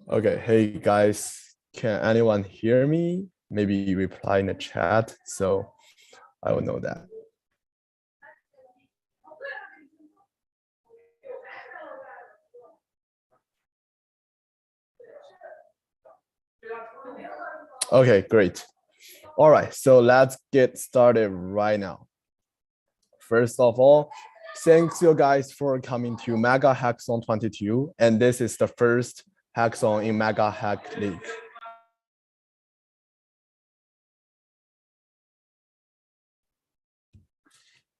Okay, hey guys, can anyone hear me? Maybe reply in the chat so I will know that. Okay, great. All right, so let's get started right now. First of all, thanks you guys for coming to MEGA Hackathon 22, and this is the first hackathon in MEGA Hack League.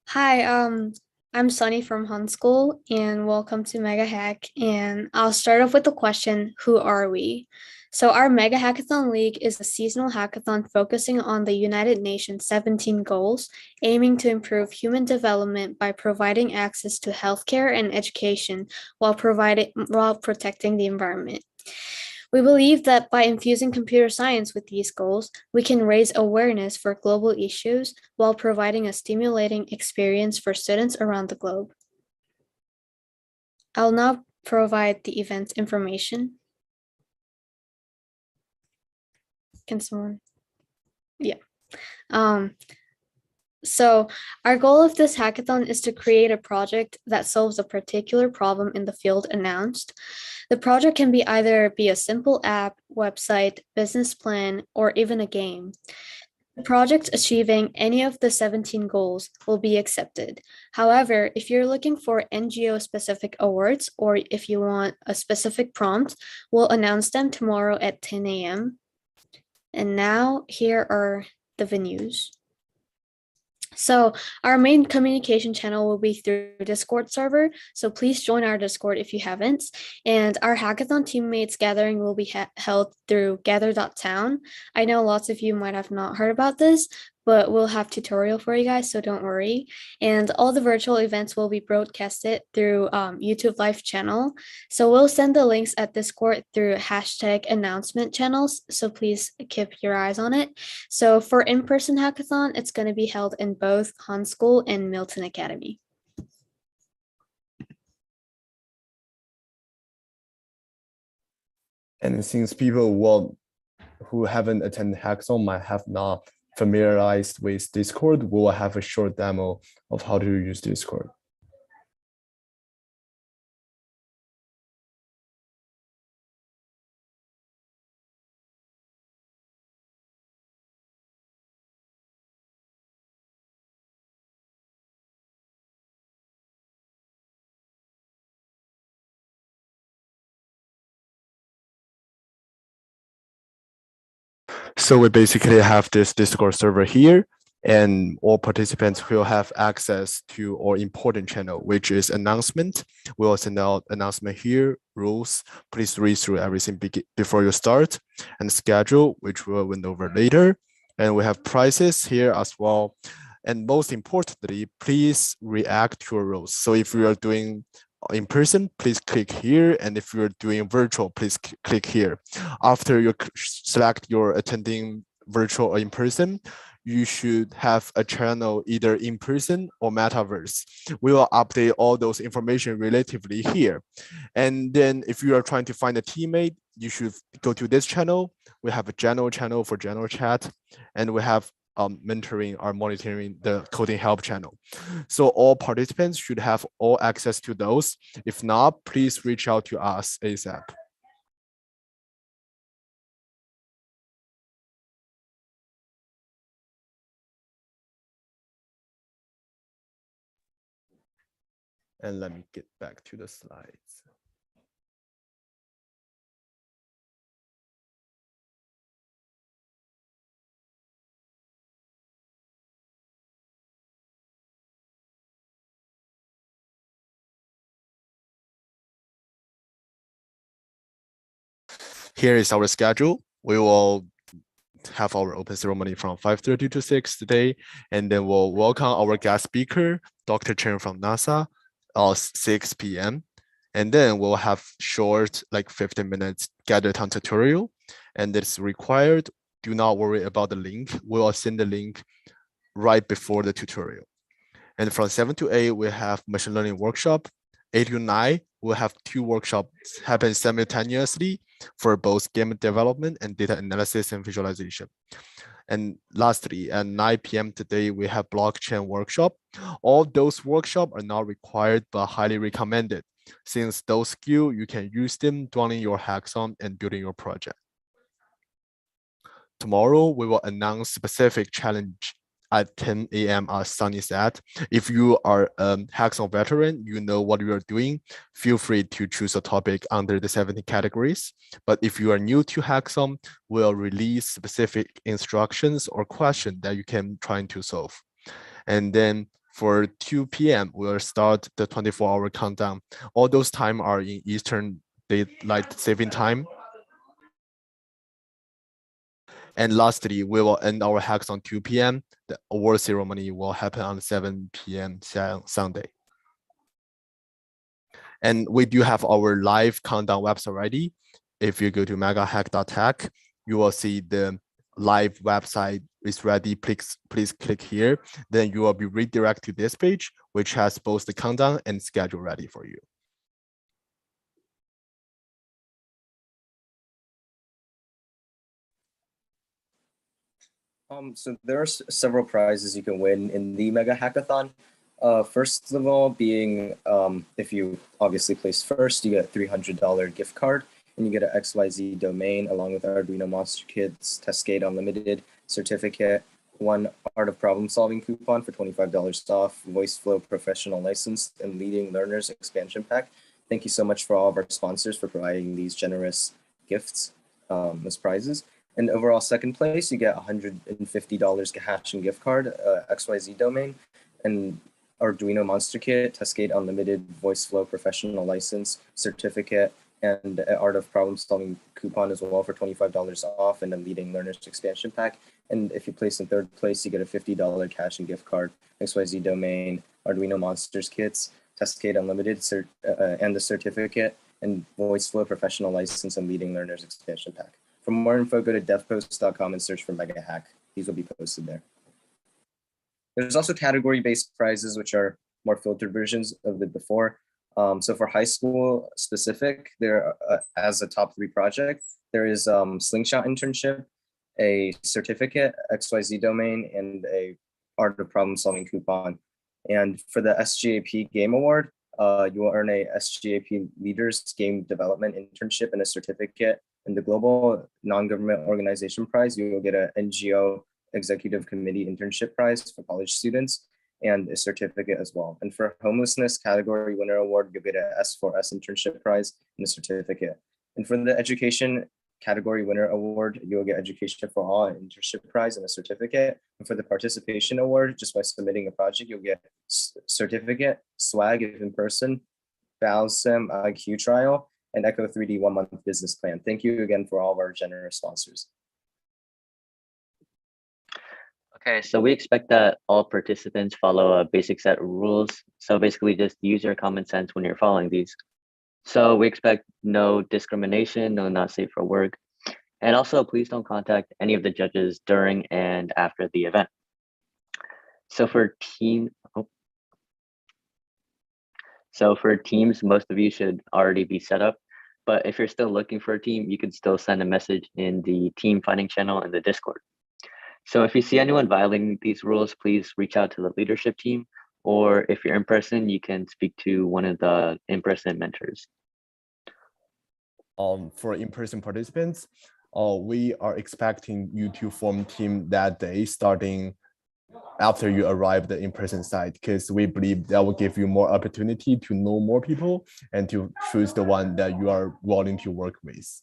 Hi, I'm Sunny from Hun School, and welcome to Mega Hack. And I'll start off with the question, who are we? So our Mega Hackathon League is a seasonal hackathon focusing on the United Nations 17 goals, aiming to improve human development by providing access to healthcare and education while protecting the environment. We believe that by infusing computer science with these goals, we can raise awareness for global issues while providing a stimulating experience for students around the globe. I'll now provide the event's information. Can someone? Yeah. So our goal of this hackathon is to create a project that solves a particular problem in the field announced. The project can be either a simple app, website, business plan, or even a game. The project achieving any of the 17 goals will be accepted. However, if you're looking for NGO-specific awards or if you want a specific prompt, we'll announce them tomorrow at 10 a.m. And now here are the venues. So our main communication channel will be through Discord server. So please join our Discord if you haven't. And our hackathon teammates gathering will be held through gather.town. I know lots of you might have not heard about this, but we'll have tutorial for you guys, so don't worry. And all the virtual events will be broadcasted through YouTube live channel. So we'll send the links at Discord through hashtag announcement channels. So please keep your eyes on it. So for in-person hackathon, it's going to be held in both Han School and Milton Academy. And since people who haven't attended hackathon might have not familiarized with Discord, we will have a short demo of how to use Discord. So we basically have this Discord server here, and all participants will have access to our important channel, which is announcement. We will send out announcement here, rules. Please read through everything before you start, and schedule, which we'll went over later. And we have prices here as well. And most importantly, please react to your rules. So if you are doing in person, please click here. And if you're doing virtual, please click here. After you select your attending virtual or in person, you should have a channel either in person or metaverse. We will update all those information relatively here. And then if you are trying to find a teammate, you should go to this channel. We have a general channel for general chat, and we have mentoring or monitoring the coding help channel. So all participants should have all access to those. If not, please reach out to us ASAP. And let me get back to the slides. Here is our schedule. We will have our open ceremony from 5:30 to 6 today, and then we'll welcome our guest speaker, Dr. Chen from NASA, 6 p.m. And then we'll have short, like 15 minutes gather town tutorial, and it's required. Do not worry about the link. We will send the link right before the tutorial. And from 7 to 8, we have machine learning workshop. 8 to 9, we'll have 2 workshops happen simultaneously for both game development and data analysis and visualization. And lastly, at 9 p.m. today, we have blockchain workshop. All those workshops are not required, but highly recommended. Since those skills, you can use them running your hackathon and building your project. Tomorrow, we will announce specific challenge at 10 a.m. as Sunny said. If you are a hackathon veteran, you know what you are doing, feel free to choose a topic under the 70 categories. But if you are new to hackathon, we'll release specific instructions or questions that you can try to solve. And then for 2 p.m., we'll start the 24-hour countdown. All those time are in Eastern Daylight Saving Time. And lastly, we will end our hackathon 2 p.m. The award ceremony will happen on 7 p.m. Sunday. And we do have our live countdown website already. If you go to megahack.tech, you will see the live website is ready. Please click here. Then you will be redirected to this page, which has both the countdown and schedule ready for you. So there are several prizes you can win in the Mega Hackathon. First of all, being if you obviously place first, you get a $300 gift card, and you get an XYZ domain along with Arduino Monster Kits, Testgate Unlimited certificate, 1 Art of Problem Solving coupon for $25 off, VoiceFlow Professional License, and Leading Learners Expansion Pack. Thank you so much for all of our sponsors for providing these generous gifts as prizes. And overall second place, you get $150 cash and gift card, XYZ domain, and Arduino Monster Kit, Testgate Unlimited, VoiceFlow Professional License, certificate, and Art of Problem Solving coupon as well for $25 off, and a Leading Learners Expansion Pack. And if you place in third place, you get a $50 cash and gift card, XYZ domain, Arduino Monsters Kits, Testgate Unlimited, and the certificate, and VoiceFlow Professional License and Leading Learners Expansion Pack. For more info, go to devpost.com and search for Mega Hack. These will be posted there. There's also category-based prizes, which are more filtered versions of the before. So for high school specific, there as a top 3 project, there is Slingshot internship, a certificate, XYZ domain, and a Art of Problem Solving coupon. And for the SGAP Game Award, you will earn a SGAP Leaders Game Development internship and a certificate. In the Global Non-Government Organization Prize, you will get an NGO Executive Committee Internship Prize for college students and a certificate as well. And for Homelessness Category Winner Award, you'll get an S4S Internship Prize and a certificate. And for the Education Category Winner Award, you'll get Education for All, an internship prize and a certificate. And for the Participation Award, just by submitting a project, you'll get certificate, swag if in person, BALSIM IQ trial, and Echo 3D 1-month business plan. Thank you again for all of our generous sponsors. Okay, so we expect that all participants follow a basic set of rules. So basically just use your common sense when you're following these. So we expect no discrimination, no not safe for work. And also please don't contact any of the judges during and after the event. So for teams, most of you should already be set up. But if you're still looking for a team, you can still send a message in the team finding channel in the Discord. So if you see anyone violating these rules, please reach out to the leadership team, or if you're in person, you can speak to one of the in-person mentors. For in-person participants, we are expecting you to form team that day, starting after you arrive the in-person site, because we believe that will give you more opportunity to know more people and to choose the one that you are willing to work with.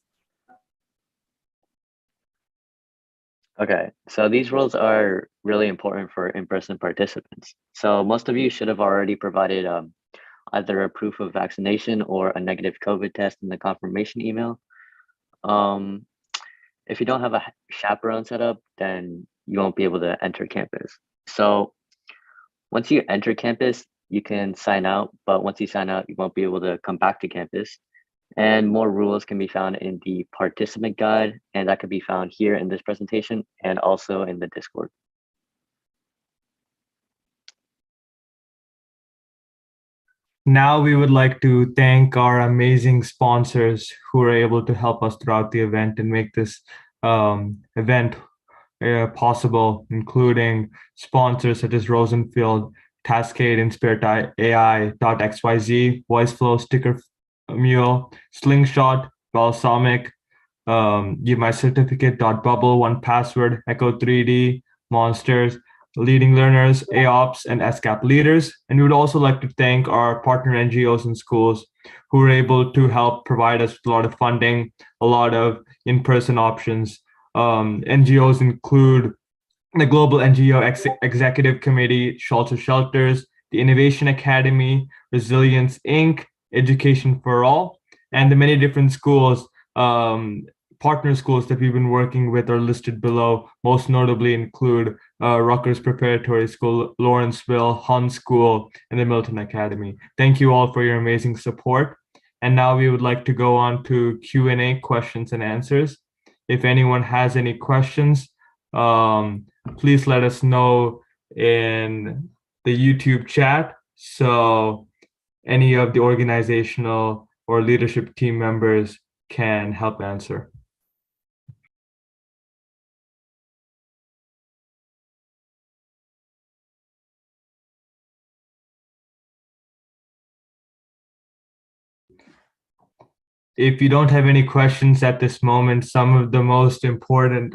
Okay, so these rules are really important for in-person participants. So most of you should have already provided either a proof of vaccination or a negative COVID test in the confirmation email. If you don't have a chaperone set up, then you won't be able to enter campus. So once you enter campus, you can sign out, but once you sign out, you won't be able to come back to campus. And more rules can be found in the participant guide, and that can be found here in this presentation and also in the Discord. Now we would like to thank our amazing sponsors who are able to help us throughout the event and make this event possible, including sponsors such as Rosenfield, Cascade, Inspirit AI, .xyz, VoiceFlow, Sticker Mule, Slingshot, Balsamic, Give My Certificate, Bubble, 1Password, Echo 3D, Monsters, Leading Learners, AOPS, and SCAP leaders. And we would also like to thank our partner NGOs and schools who were able to help provide us with a lot of funding, a lot of in-person options. NGOs include the Global NGO Executive Committee, Shelter Shelters, the Innovation Academy, Resilience Inc., Education for All, and the many different schools, partner schools that we've been working with are listed below. Most notably include Rutgers Preparatory School, Lawrenceville, Hun School, and the Milton Academy. Thank you all for your amazing support. And now we would like to go on to Q&A, questions and answers. If anyone has any questions, please let us know in the YouTube chat so any of the organizational or leadership team members can help answer. If you don't have any questions at this moment, some of the most important,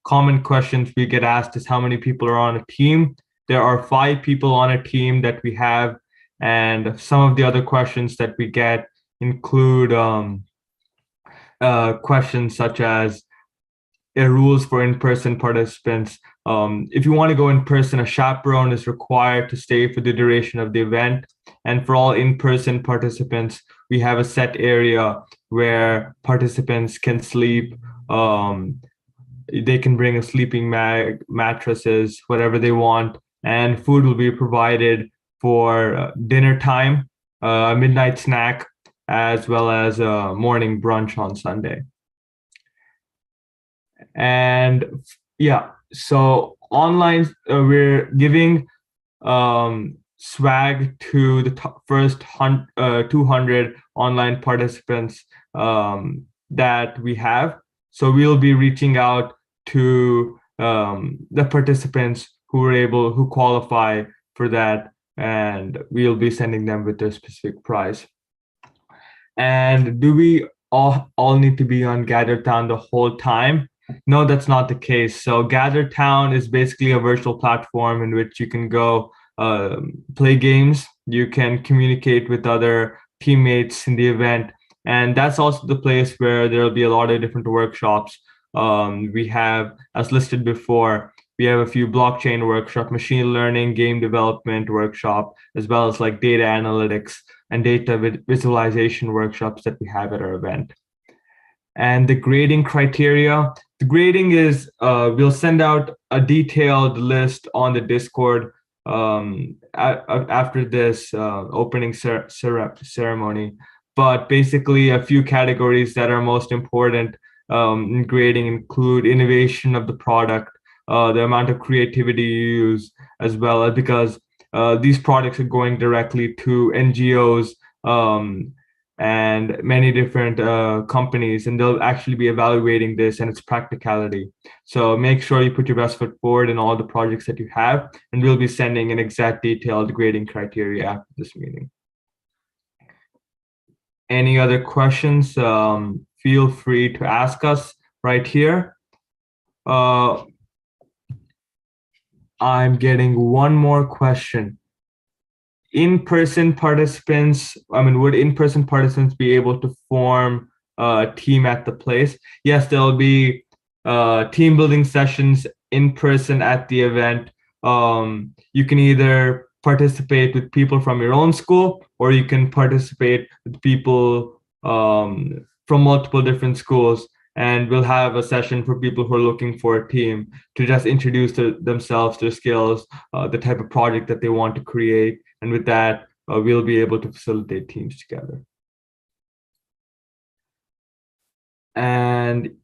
common questions we get asked is how many people are on a team. There are 5 people on a team that we have, and some of the other questions that we get include questions such as rules for in-person participants. If you want to go in person, a chaperone is required to stay for the duration of the event. And for all in-person participants, we have a set area where participants can sleep. They can bring a sleeping mattresses, whatever they want, and food will be provided for dinner time, a midnight snack, as well as a morning brunch on Sunday. And yeah, so online, we're giving swag to the first 200 online participants that we have. So we'll be reaching out to the participants who qualify for that, and we'll be sending them with their specific prize. And do we all need to be on GatherTown the whole time? No, that's not the case. So GatherTown is basically a virtual platform in which you can go play games. You can communicate with other teammates in the event. And that's also the place where there'll be a lot of different workshops. We have, as listed before, we have a few blockchain workshop, machine learning, game development workshop, as well as like data analytics and data visualization workshops that we have at our event. And the grading criteria, the grading is, we'll send out a detailed list on the Discord after this opening ceremony. But basically a few categories that are most important in grading include innovation of the product, the amount of creativity you use, as well as because these products are going directly to NGOs and many different companies, and they'll actually be evaluating this and its practicality. So make sure you put your best foot forward in all the projects that you have, and we'll be sending an exact detailed grading criteria after this meeting. Any other questions? Feel free to ask us right here. I'm getting one more question. In-person participants, would in-person participants be able to form a team at the place? Yes, there'll be team building sessions in person at the event. You can either participate with people from your own school, or you can participate with people from multiple different schools. And we'll have a session for people who are looking for a team to just introduce themselves, their skills, the type of project that they want to create. And with that, we'll be able to facilitate teams together. And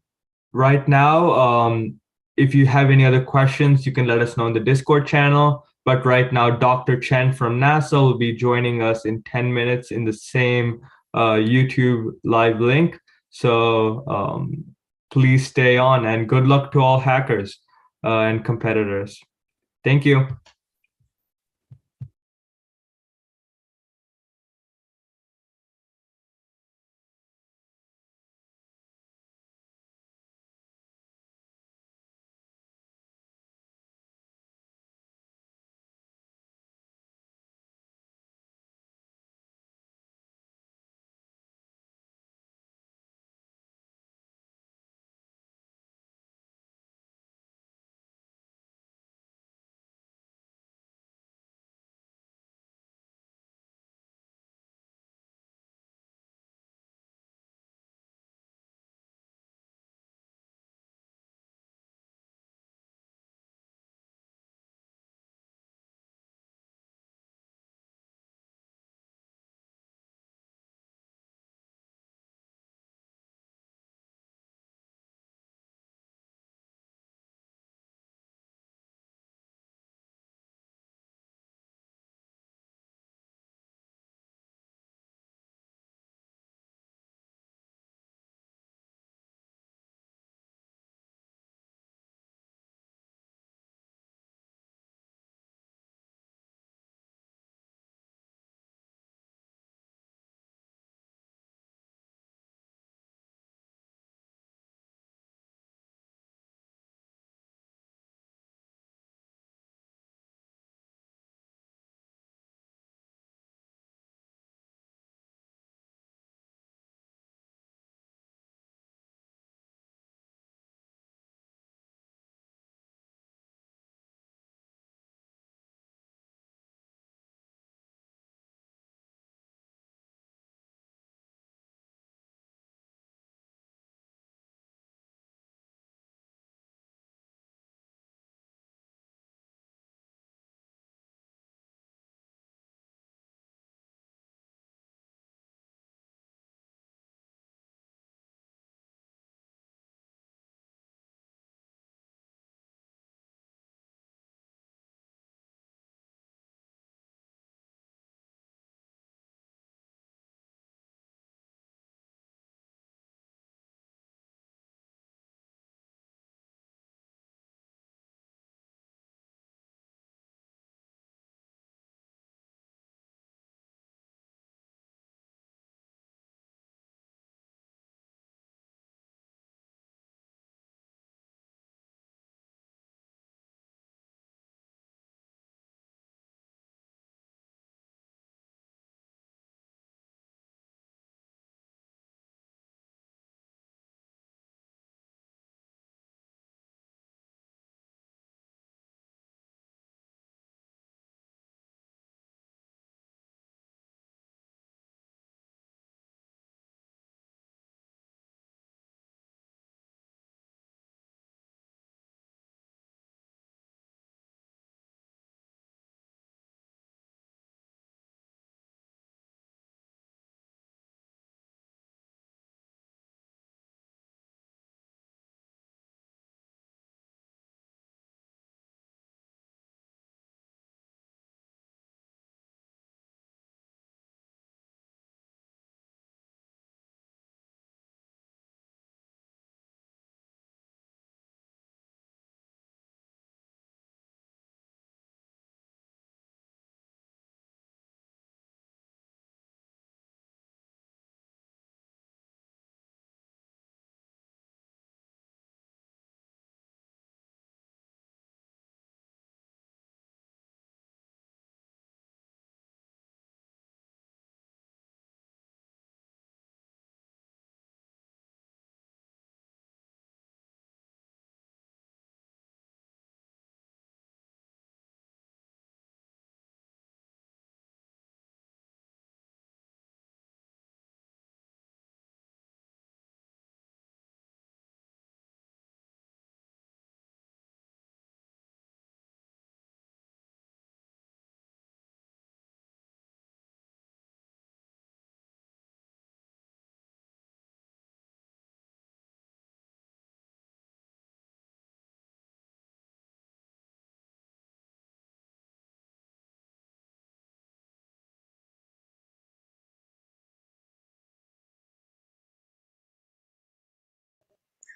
right now, if you have any other questions, you can let us know in the Discord channel. But right now, Dr. Chen from NASA will be joining us in 10 minutes in the same YouTube live link. So please stay on, and good luck to all hackers and competitors. Thank you.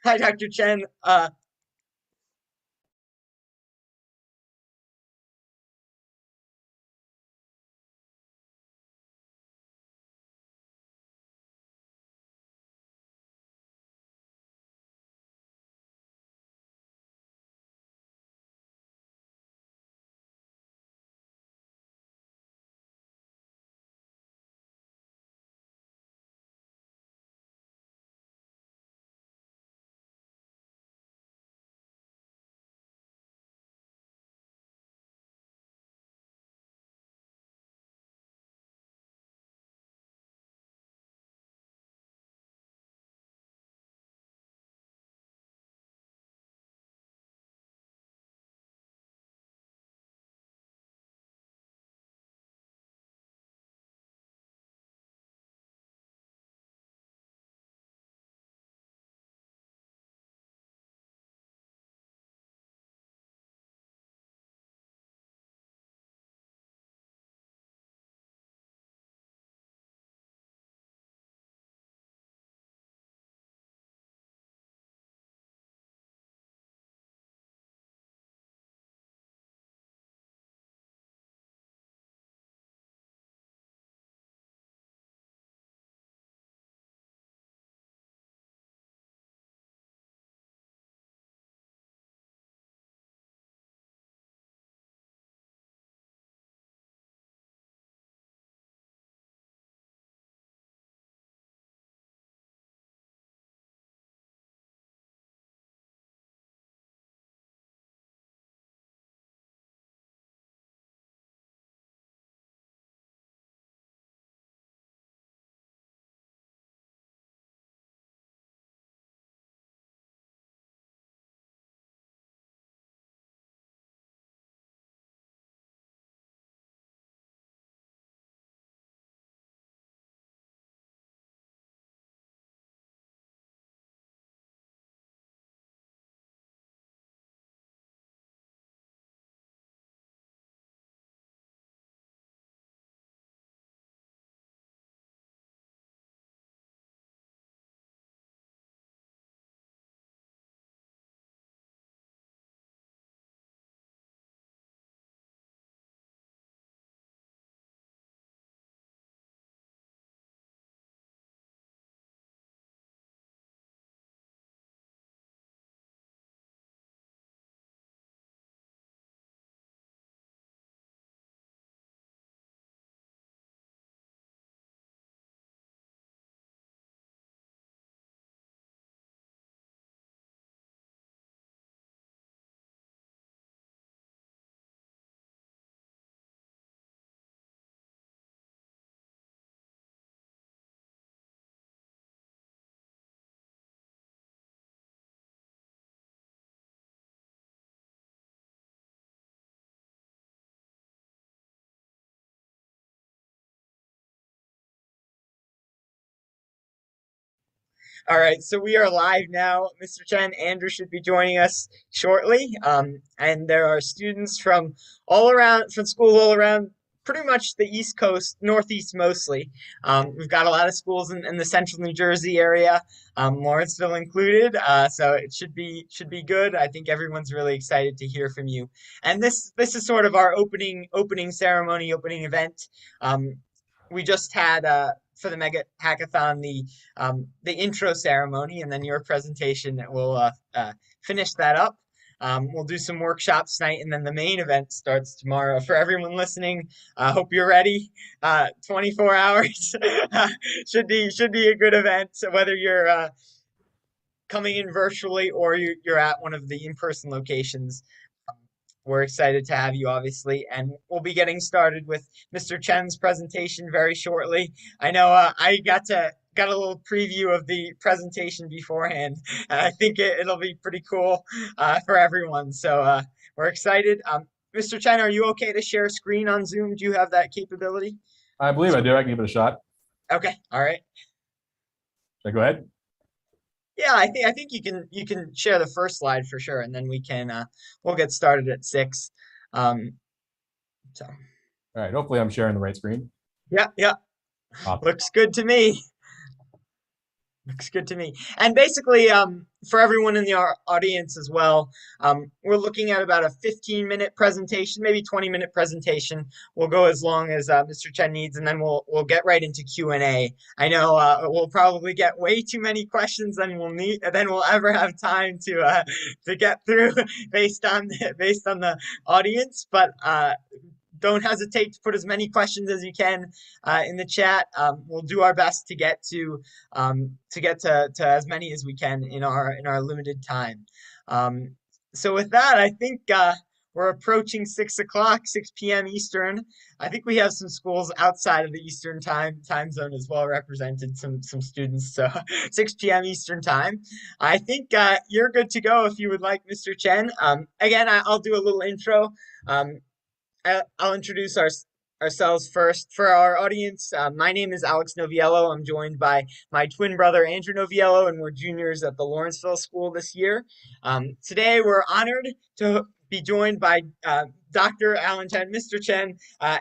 Hi, Dr. Chen. All right, so we are live now. Mr. Chen, Andrew should be joining us shortly. And there are students from all around, from schools all around, pretty much the East Coast, Northeast mostly. We've got a lot of schools in the central New Jersey area, Lawrenceville included. So it should be good. I think everyone's really excited to hear from you. And this is sort of our opening ceremony, opening event. We just had for the Mega Hackathon the intro ceremony, and then your presentation will finish that up. We'll do some workshops tonight, and then the main event starts tomorrow. For everyone listening, I hope you're ready. 24 hours should be a good event. So whether you're coming in virtually or you're at one of the in-person locations, we're excited to have you, obviously, and we'll be getting started with Mr. Chen's presentation very shortly. I know I got a little preview of the presentation beforehand, and I think it'll be pretty cool for everyone. So we're excited. Mr. Chen, are you okay to share screen on Zoom? Do you have that capability? I believe I do. I can give it a shot. Okay, all right. Should I go ahead? Yeah, I think you can share the first slide for sure, and then we'll get started at 6. So All right. Hopefully I'm sharing the right screen. yeah, Awesome. looks good to me. Looks good to me. And basically, for everyone in the audience as well, we're looking at about a 15-minute presentation, maybe 20-minute presentation. We'll go as long as Mr. Chen needs, and then we'll get right into Q&A. I know we'll probably get way too many questions than we'll ever have time to get through based on the audience, but don't hesitate to put as many questions as you can in the chat. We'll do our best to get to as many as we can in our limited time. So with that, I think we're approaching 6 o'clock, 6 p.m. Eastern. I think we have some schools outside of the Eastern time zone as well represented, some students. So 6 p.m. Eastern time. I think you're good to go if you would like, Mr. Chen. Again, I'll do a little intro. I'll introduce ourselves first. For our audience, my name is Alex Noviello. I'm joined by my twin brother, Andrew Noviello, and we're juniors at the Lawrenceville School this year. Today, we're honored to be joined by Dr. Alan Chen, Mr. Chen,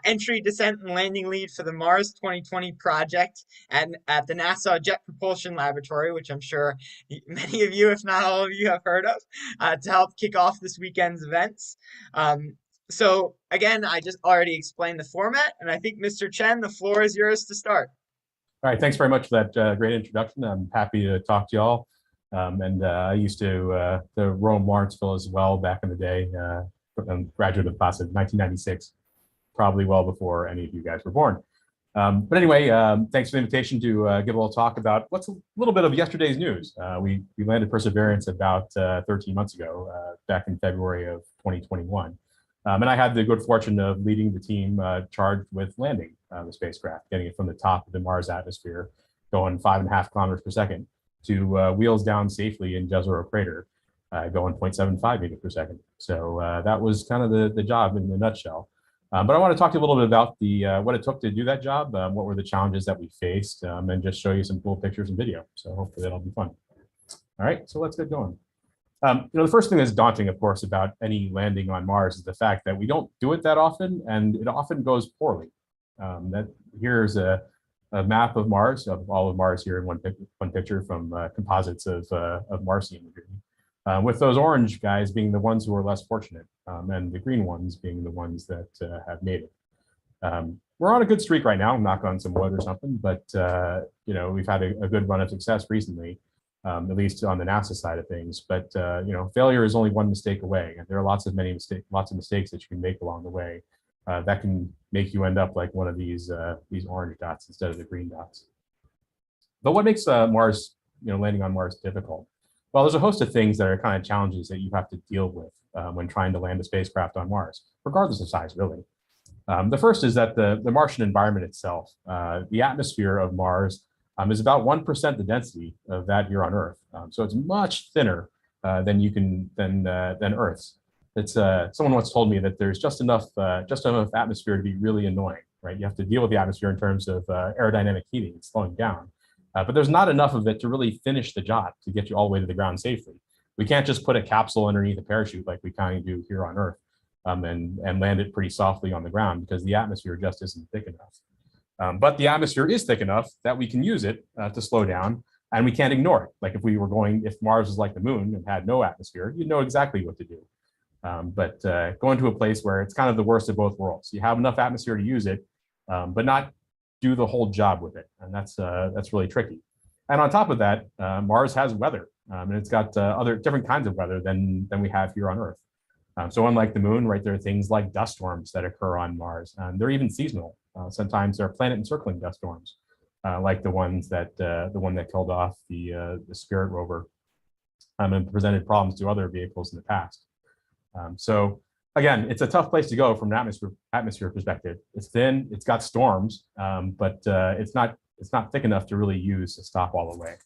entry, descent, and landing lead for the Mars 2020 project at the NASA Jet Propulsion Laboratory, which I'm sure many of you, if not all of you, have heard of, to help kick off this weekend's events. So again, I just already explained the format, and I think Mr. Chen, the floor is yours to start. All right, thanks very much for that great introduction. I'm happy to talk to y'all. I used to roam Lawrenceville as well back in the day. I'm graduate of the class of 1996, probably well before any of you guys were born. But anyway, thanks for the invitation to give a little talk about what's a little bit of yesterday's news. We landed Perseverance about 13 months ago, back in February of 2021. And I had the good fortune of leading the team charged with landing the spacecraft, getting it from the top of the Mars atmosphere, going 5.5 kilometers per second, to wheels down safely in Jezero Crater, going 0.75 meters per second. So that was kind of the job in a nutshell. But I want to talk to you a little bit about what it took to do that job, what were the challenges that we faced, and just show you some cool pictures and video. So hopefully that'll be fun. All right, so let's get going. The first thing that's daunting, of course, about any landing on Mars is the fact that we don't do it that often, and it often goes poorly. Here's a map of Mars, of all of Mars here in one picture from composites of Martian imagery, with those orange guys being the ones who are less fortunate, and the green ones being the ones that have made it. We're on a good streak right now, knock on some wood or something, but we've had a good run of success recently. At least on the NASA side of things, but failure is only one mistake away, and there are lots of mistakes that you can make along the way that can make you end up like one of these orange dots instead of the green dots. But what makes Mars, landing on Mars difficult? Well, there's a host of things that are kind of challenges that you have to deal with when trying to land a spacecraft on Mars, regardless of size, really. The first is that the Martian environment itself, the atmosphere of Mars, is about 1% the density of that here on Earth. So it's much thinner than Earth's. It's someone once told me that there's just enough atmosphere to be really annoying, right? You have to deal with the atmosphere in terms of aerodynamic heating and slowing down, but there's not enough of it to really finish the job to get you all the way to the ground safely. We can't just put a capsule underneath a parachute like we kind of do here on Earth and land it pretty softly on the ground because the atmosphere just isn't thick enough. But the atmosphere is thick enough that we can use it to slow down, and we can't ignore it. Like if Mars was like the moon and had no atmosphere, you'd know exactly what to do. But going to a place where it's kind of the worst of both worlds. You have enough atmosphere to use it, but not do the whole job with it, and that's really tricky. And on top of that, Mars has weather, and it's got other different kinds of weather than we have here on Earth. So unlike the moon, right, there are things like dust storms that occur on Mars, and they're even seasonal. Sometimes there are planet-encircling dust storms, like the one that killed off the Spirit rover and presented problems to other vehicles in the past. So again, it's a tough place to go from an atmosphere perspective. It's thin, it's got storms, but it's not thick enough to really use to stop all the way.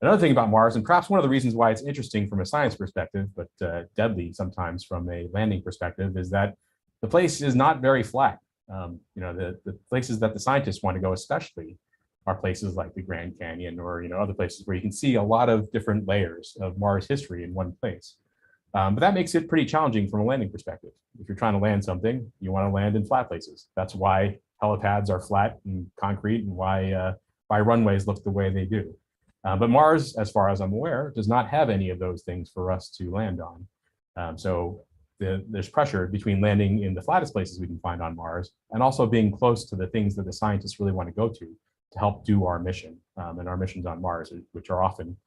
Another thing about Mars, and perhaps one of the reasons why it's interesting from a science perspective, but deadly sometimes from a landing perspective, is that the place is not very flat. The places that the scientists want to go especially are places like the Grand Canyon or other places where you can see a lot of different layers of Mars history in one place. But that makes it pretty challenging from a landing perspective. If you're trying to land something, you want to land in flat places. That's why helipads are flat and concrete and why runways look the way they do. But Mars, as far as I'm aware, does not have any of those things for us to land on. So there's pressure between landing in the flattest places we can find on Mars and also being close to the things that the scientists really want to go to help do our mission and our missions on Mars, which are often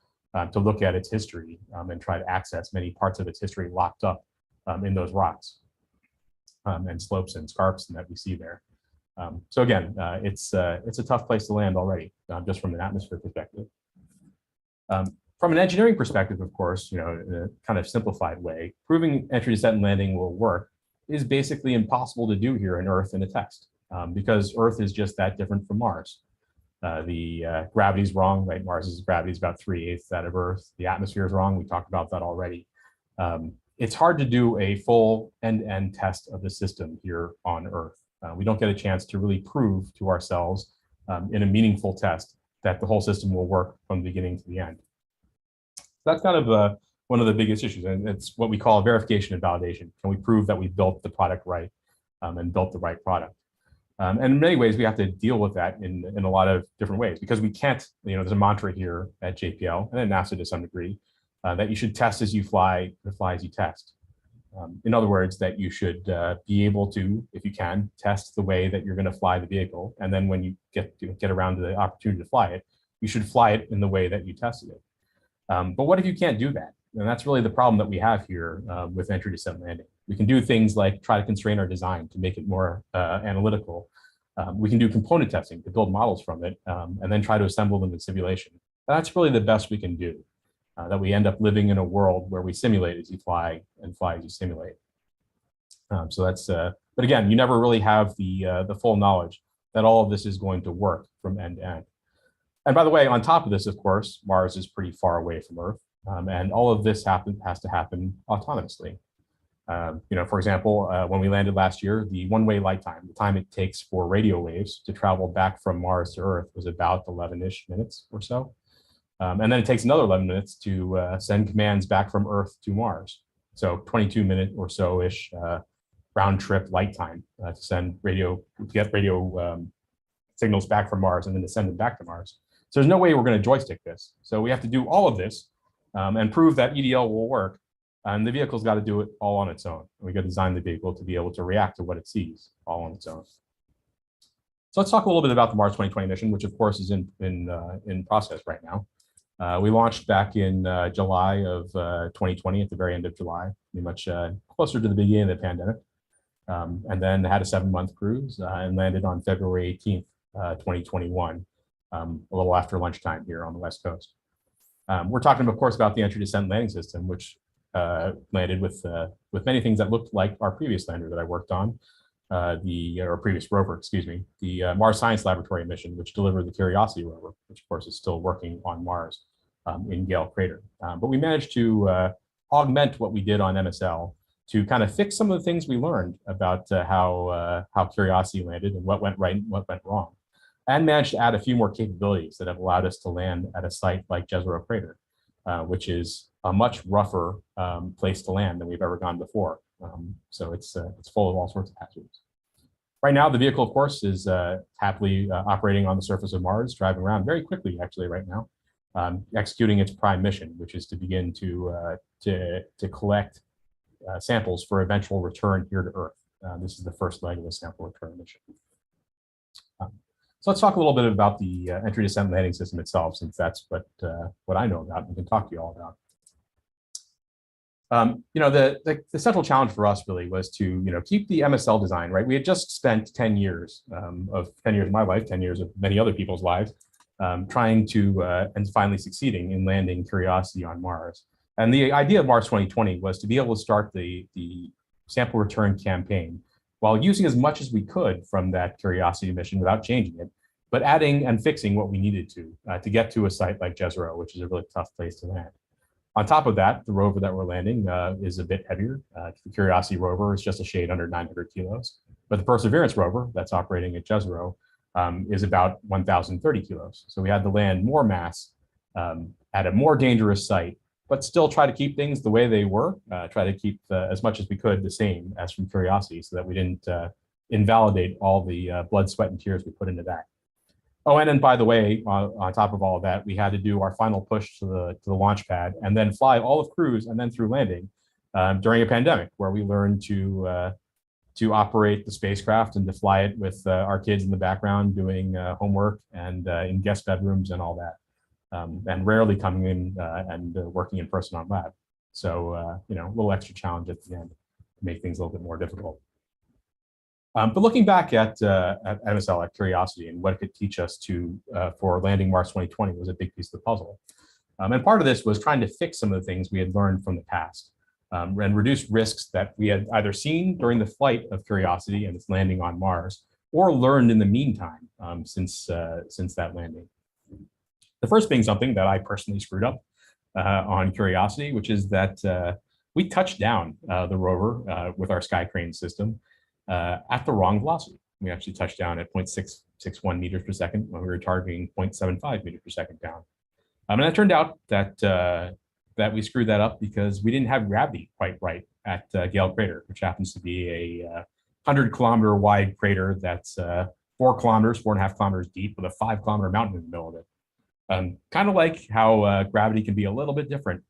to look at its history and try to access many parts of its history locked up in those rocks and slopes and scarps that we see there. So again, it's a tough place to land already, just from an atmosphere perspective. From an engineering perspective, of course, in a kind of simplified way, proving entry, descent, and landing will work is basically impossible to do here on Earth in a test because Earth is just that different from Mars. The gravity's wrong, right? Mars's gravity is about 3/8 that of Earth. The atmosphere is wrong. We talked about that already. It's hard to do a full end-to-end test of the system here on Earth. We don't get a chance to really prove to ourselves in a meaningful test that the whole system will work from the beginning to the end. That's kind of one of the biggest issues, and it's what we call verification and validation. Can we prove that we built the product right and built the right product? And in many ways, we have to deal with that in a lot of different ways because we can't, there's a mantra here at JPL and at NASA to some degree that you should test as you fly, or fly as you test. In other words, that you should be able to, if you can, test the way that you're going to fly the vehicle. And then when you get around to the opportunity to fly it, you should fly it in the way that you tested it. But what if you can't do that? And that's really the problem that we have here with entry, descent, and landing. We can do things like try to constrain our design to make it more analytical. We can do component testing to build models from it and then try to assemble them in simulation. And that's really the best we can do, that we end up living in a world where we simulate as you fly and fly as you simulate. So that's, but again, you never really have the full knowledge that all of this is going to work from end to end. And by the way, on top of this, of course, Mars is pretty far away from Earth, and all of this has to happen autonomously. For example, when we landed last year, the one-way light time, the time it takes for radio waves to travel back from Mars to Earth was about 11-ish minutes or so. And then it takes another 11 minutes to send commands back from Earth to Mars. So 22-minute or so-ish round trip light time to get radio signals back from Mars and then to send them back to Mars. So there's no way we're going to joystick this. So we have to do all of this and prove that EDL will work. And the vehicle's got to do it all on its own. We got to design the vehicle to be able to react to what it sees all on its own. So let's talk a little bit about the Mars 2020 mission, which of course is in process right now. We launched back in July of 2020, at the very end of July, pretty much closer to the beginning of the pandemic. And then had a 7-month cruise and landed on February 18th, 2021, a little after lunchtime here on the West Coast. We're talking, of course, about the entry, descent, landing system, which landed with many things that looked like our previous lander that I worked on, or previous rover, excuse me, the Mars Science Laboratory mission, which delivered the Curiosity rover, which of course is still working on Mars in Gale Crater. But we managed to augment what we did on MSL to kind of fix some of the things we learned about how Curiosity landed and what went right and what went wrong, and managed to add a few more capabilities that have allowed us to land at a site like Jezero Crater, which is a much rougher place to land than we've ever gone before. So it's full of all sorts of hazards. Right now, the vehicle, of course, is happily operating on the surface of Mars, driving around very quickly, actually, right now, executing its prime mission, which is to begin to collect samples for eventual return here to Earth. This is the first leg of the sample return mission. So let's talk a little bit about the entry, descent, landing system itself, since that's what I know about and can talk to you all about. The central challenge for us really was to keep the MSL design, right? We had just spent 10 years of my life, 10 years of many other people's lives, trying to and finally succeeding in landing Curiosity on Mars. And the idea of Mars 2020 was to be able to start the sample return campaign while using as much as we could from that Curiosity mission without changing it, but adding and fixing what we needed to get to a site like Jezero, which is a really tough place to land. On top of that, the rover that we're landing is a bit heavier. The Curiosity rover is just a shade under 900 kilos, but the Perseverance rover that's operating at Jezero is about 1,030 kilos. So we had to land more mass at a more dangerous site, but still try to keep things the way they were, try to keep as much as we could the same as from Curiosity so that we didn't invalidate all the blood, sweat, and tears we put into that. Oh, and then by the way, on top of all of that, we had to do our final push to the launch pad and then fly all of cruise and then through landing during a pandemic, where we learned to operate the spacecraft and to fly it with our kids in the background doing homework and in guest bedrooms and all that, and rarely coming in and working in person on lab. So you know, a little extra challenge at the end to make things a little bit more difficult. But looking back at MSL, at Curiosity, and what it could teach us for landing Mars 2020 was a big piece of the puzzle. And part of this was trying to fix some of the things we had learned from the past and reduce risks that we had either seen during the flight of Curiosity and its landing on Mars, or learned in the meantime since that landing. The first being something that I personally screwed up on Curiosity, which is that we touched down the rover with our sky crane system at the wrong velocity. We actually touched down at 0.661 meters per second when we were targeting 0.75 meters per second down. And it turned out that we screwed that up because we didn't have gravity quite right at Gale Crater, which happens to be a 100-kilometer wide crater that's 4 kilometers, 4.5 kilometers deep, with a 5-kilometer mountain in the middle of it. Kind of like how gravity can be a little bit different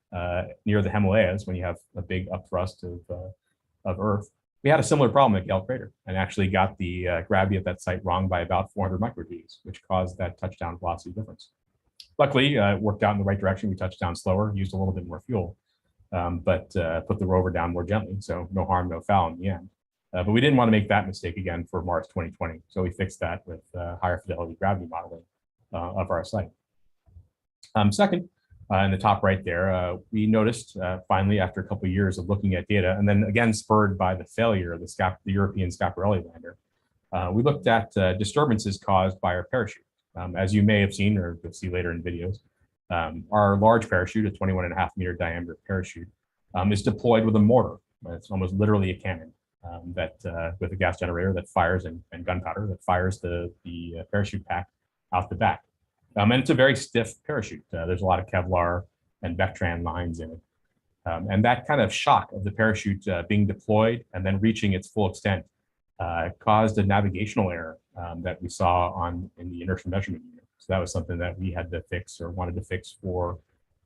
near the Himalayas when you have a big upthrust of Earth. We had a similar problem at Gale Crater and actually got the gravity at that site wrong by about 400 microg's, which caused that touchdown velocity difference. Luckily, it worked out in the right direction. We touched down slower, used a little bit more fuel, but put the rover down more gently. So no harm, no foul in the end. But we didn't want to make that mistake again for Mars 2020. So we fixed that with higher fidelity gravity modeling of our site. Second, in the top right there, we noticed finally, after a couple of years of looking at data, and then again spurred by the failure of the European Schiaparelli lander, we looked at disturbances caused by our parachute. As you may have seen, or you'll see later in videos, our large parachute, a 21.5-meter diameter parachute, is deployed with a mortar. It's almost literally a cannon with a gas generator that fires and gunpowder that fires the parachute pack out the back. And it's a very stiff parachute. There's a lot of Kevlar and Vectran lines in it. And that kind of shock of the parachute being deployed and then reaching its full extent caused a navigational error that we saw in the inertial measurement unit. So that was something that we had to fix, or wanted to fix, for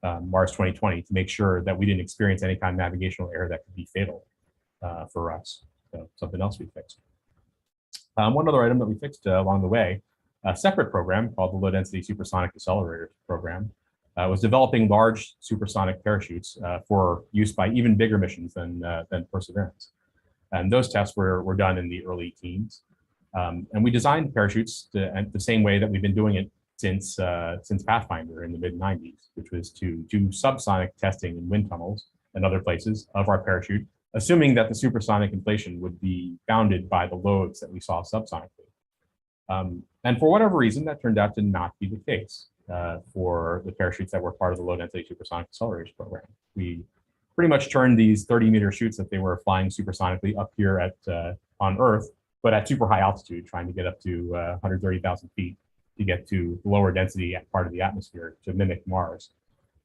Mars 2020 to make sure that we didn't experience any kind of navigational error that could be fatal for us. So something else we fixed. One other item that we fixed along the way, a separate program called the Low Density Supersonic Accelerator Program, was developing large supersonic parachutes for use by even bigger missions than Perseverance. And those tests were done in the early teens. And we designed parachutes the same way that we've been doing it since Pathfinder in the mid-90s, which was to do subsonic testing in wind tunnels and other places of our parachute, assuming that the supersonic inflation would be bounded by the loads that we saw subsonically. And for whatever reason, that turned out to not be the case for the parachutes that were part of the Low Density Supersonic Accelerators Program. We pretty much turned these 30-meter chutes that they were flying supersonically up here on Earth, but at super high altitude, trying to get up to 130,000 feet to get to the lower density part of the atmosphere to mimic Mars.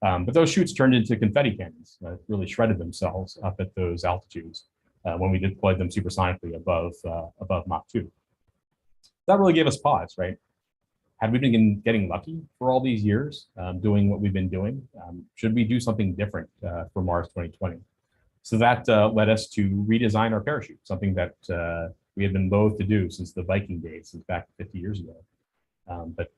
But those chutes turned into confetti cannons that really shredded themselves up at those altitudes when we deployed them supersonically above Mach 2. That really gave us pause, right? Had we been getting lucky for all these years doing what we've been doing? Should we do something different for Mars 2020? So that led us to redesign our parachute, something that we had been loath to do since the Viking days, since back 50 years ago. But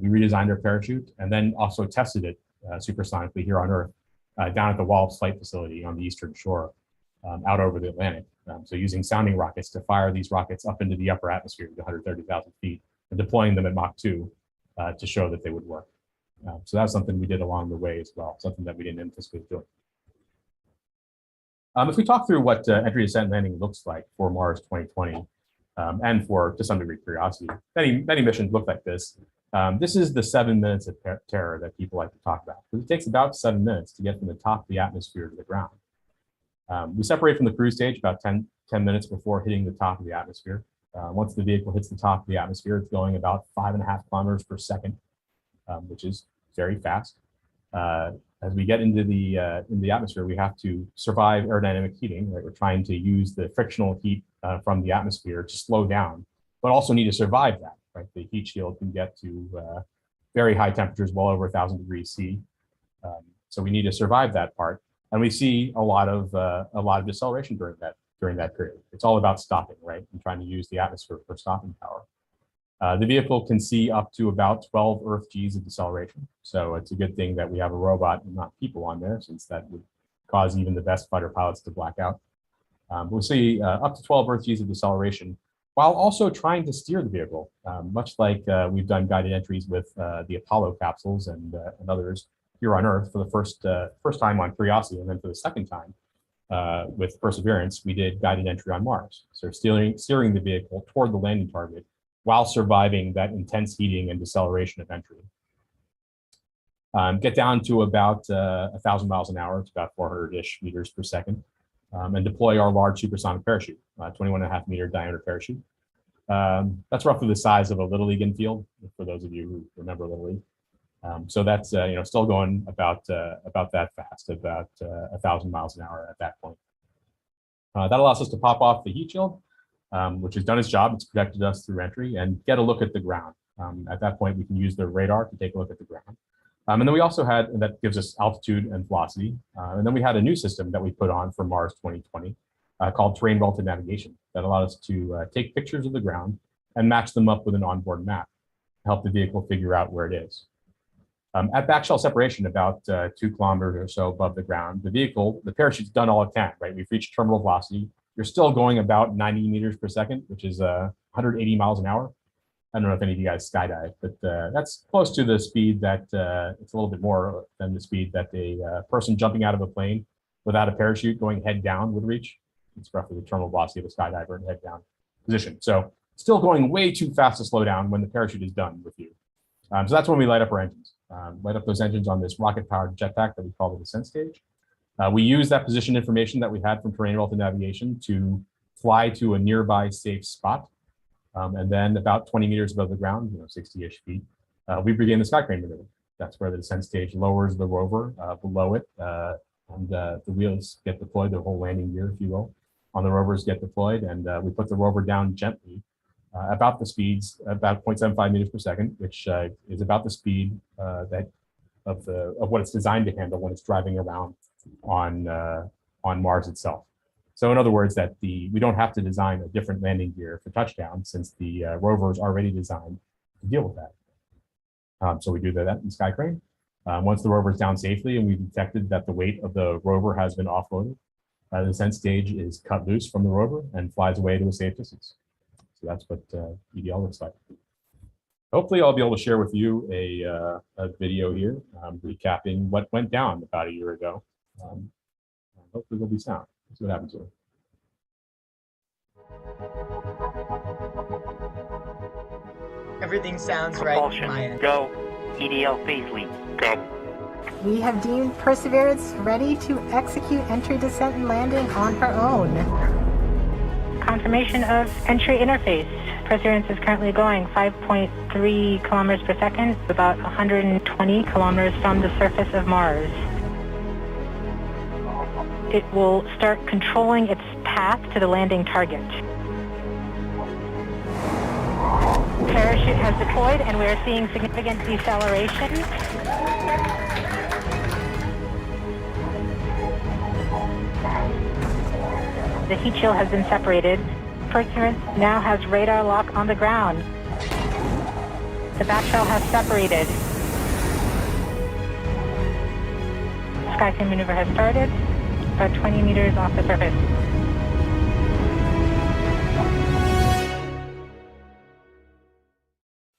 we redesigned our parachute and then also tested it supersonically here on Earth, down at the Wallops Flight Facility on the eastern shore, out over the Atlantic. So using sounding rockets to fire these rockets up into the upper atmosphere to 130,000 feet and deploying them at Mach 2 to show that they would work. So that's something we did along the way as well, something that we didn't anticipate doing. If we talk through what entry, descent, and landing looks like for Mars 2020, and for, to some degree, Curiosity, many missions look like this. This is the 7 minutes of terror that people like to talk about, because it takes about 7 minutes to get from the top of the atmosphere to the ground. We separate from the cruise stage about 10 minutes before hitting the top of the atmosphere. Once the vehicle hits the top of the atmosphere, it's going about 5.5 kilometers per second, which is very fast. As we get into the atmosphere, we have to survive aerodynamic heating. Right? We're trying to use the frictional heat from the atmosphere to slow down, but also need to survive that right? The heat shield can get to very high temperatures, well over 1,000 degrees C. So we need to survive that part. And we see a lot of deceleration during that period. It's all about stopping, right? And trying to use the atmosphere for stopping power. The vehicle can see up to about 12 Earth Gs of deceleration. So it's a good thing that we have a robot and not people on there, since that would cause even the best fighter pilots to black out. We'll see up to 12 Earth Gs of deceleration, while also trying to steer the vehicle, much like we've done guided entries with the Apollo capsules and others here on Earth for the first time on Curiosity, and then for the second time with Perseverance, we did guided entry on Mars. So steering the vehicle toward the landing target while surviving that intense heating and deceleration of entry. Get down to about 1,000 miles an hour, it's about 400-ish meters per second, and deploy our large supersonic parachute, 21.5 meter diameter parachute. That's roughly the size of a Little League infield, for those of you who remember Little League. So that's still going about that fast, about 1,000 miles an hour at that point. That allows us to pop off the heat shield, which has done its job. It's protected us through entry, and get a look at the ground. At that point, we can use the radar to take a look at the ground. And then we also had, and that gives us altitude and velocity. And then we had a new system that we put on for Mars 2020 called terrain relative navigation that allowed us to take pictures of the ground and match them up with an onboard map to help the vehicle figure out where it is. At backshell separation, about 2 kilometers or so above the ground, the parachute's done all it can, right? We've reached terminal velocity. You're still going about 90 meters per second, which is 180 miles an hour. I don't know if any of you guys skydive, but that's close to the speed that, it's a little bit more than the speed that a person jumping out of a plane without a parachute going head down would reach. It's roughly the terminal velocity of a skydiver in head down position. So still going way too fast to slow down when the parachute is done with you. So that's when we light up our engines. Light up those engines on this rocket-powered jetpack that we call the descent stage. We use that position information that we had from terrain relative navigation to fly to a nearby safe spot. And then about 20 meters above the ground, 60-ish feet, we begin the sky crane maneuver. That's where the descent stage lowers the rover below it, and the wheels get deployed, the whole landing gear, if you will, on the rovers get deployed, and we put the rover down gently, about the speeds, about 0.75 meters per second, which is about the speed of what it's designed to handle when it's driving around on Mars itself. So in other words, that we don't have to design a different landing gear for touchdown, since the rover is already designed to deal with that. So we do that in Sky Crane. Once the rover is down safely and we've detected that the weight of the rover has been offloaded, the descent stage is cut loose from the rover and flies away to a safe distance. So that's what EDL looks like. Hopefully I'll be able to share with you a video here recapping what went down about a year ago. Hopefully there'll be sound. Let's see what happens here. Everything sounds right on my end. Go. EDL Paisley. Go. We have deemed Perseverance ready to execute entry, descent, and landing on her own. Confirmation of entry interface. Perseverance is currently going 5.3 kilometers per second, about 120 kilometers from the surface of Mars. It will start controlling its path to the landing target. Parachute has deployed and we are seeing significant deceleration. The heat shield has been separated. Perseverance now has radar lock on the ground. The backshell has separated. Skycrane maneuver has started, about 20 meters off the surface.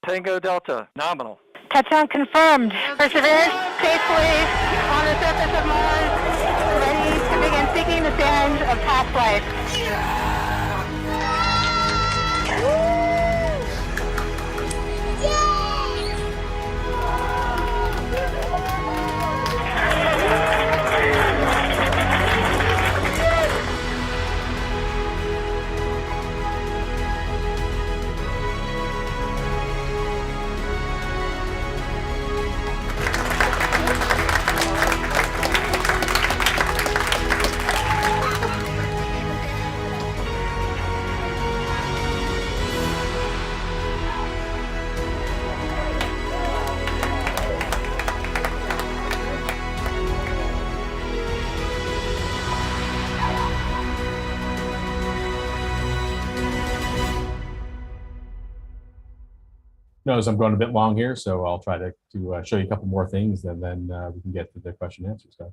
Tango Delta, nominal. Touchdown confirmed. Perseverance safely on the surface of Mars, ready to begin seeking the sands of past life. knows I'm going a bit long here, so I'll try to show you a couple more things, and then we can get to the question and answer stuff.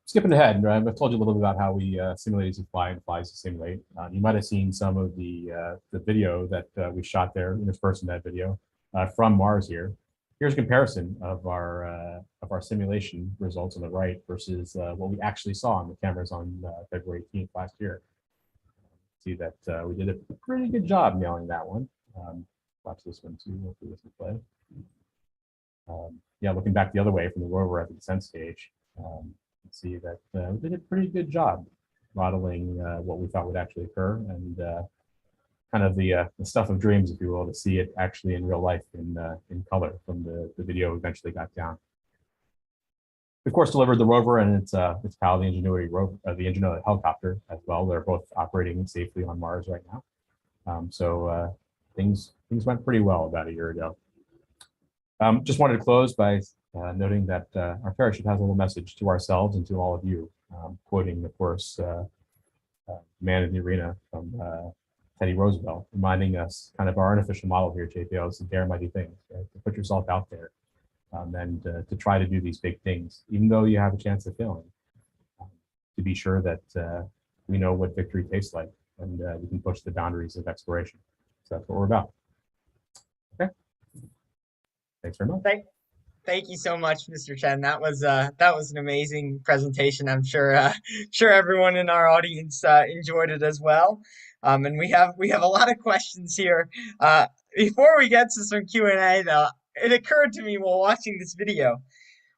Skipping ahead, right, I've told you a little bit about how we simulate as you fly and fly as you simulate. You might have seen some of the video that we shot there, interspersed in that video from Mars here. Here's a comparison of our simulation results on the right versus what we actually saw on the cameras on February 18th last year. See that we did a pretty good job nailing that one. Watch this one too. Hopefully this will play. Yeah, looking back the other way from the rover at the descent stage, see that we did a pretty good job modeling what we thought would actually occur, and kind of the stuff of dreams, if you will, to see it actually in real life in color from the video eventually got down. Of course, delivered the rover and its pal, the Ingenuity rover, the Ingenuity helicopter as well. They're both operating safely on Mars right now. So things went pretty well about a year ago. Just wanted to close by noting that our parachute has a little message to ourselves and to all of you, quoting, of course, Man in the Arena from Teddy Roosevelt, reminding us kind of our unofficial model here at JPL is to dare mighty things, right? To put yourself out there and to try to do these big things, even though you have a chance of failing, to be sure that we know what victory tastes like and we can push the boundaries of exploration. So that's what we're about. Okay. Thanks very much. Thank you so much, Mr. Chen. That was an amazing presentation. I'm sure sure everyone in our audience enjoyed it as well. And we have a lot of questions here. Before we get to some Q&A, though, it occurred to me while watching this video,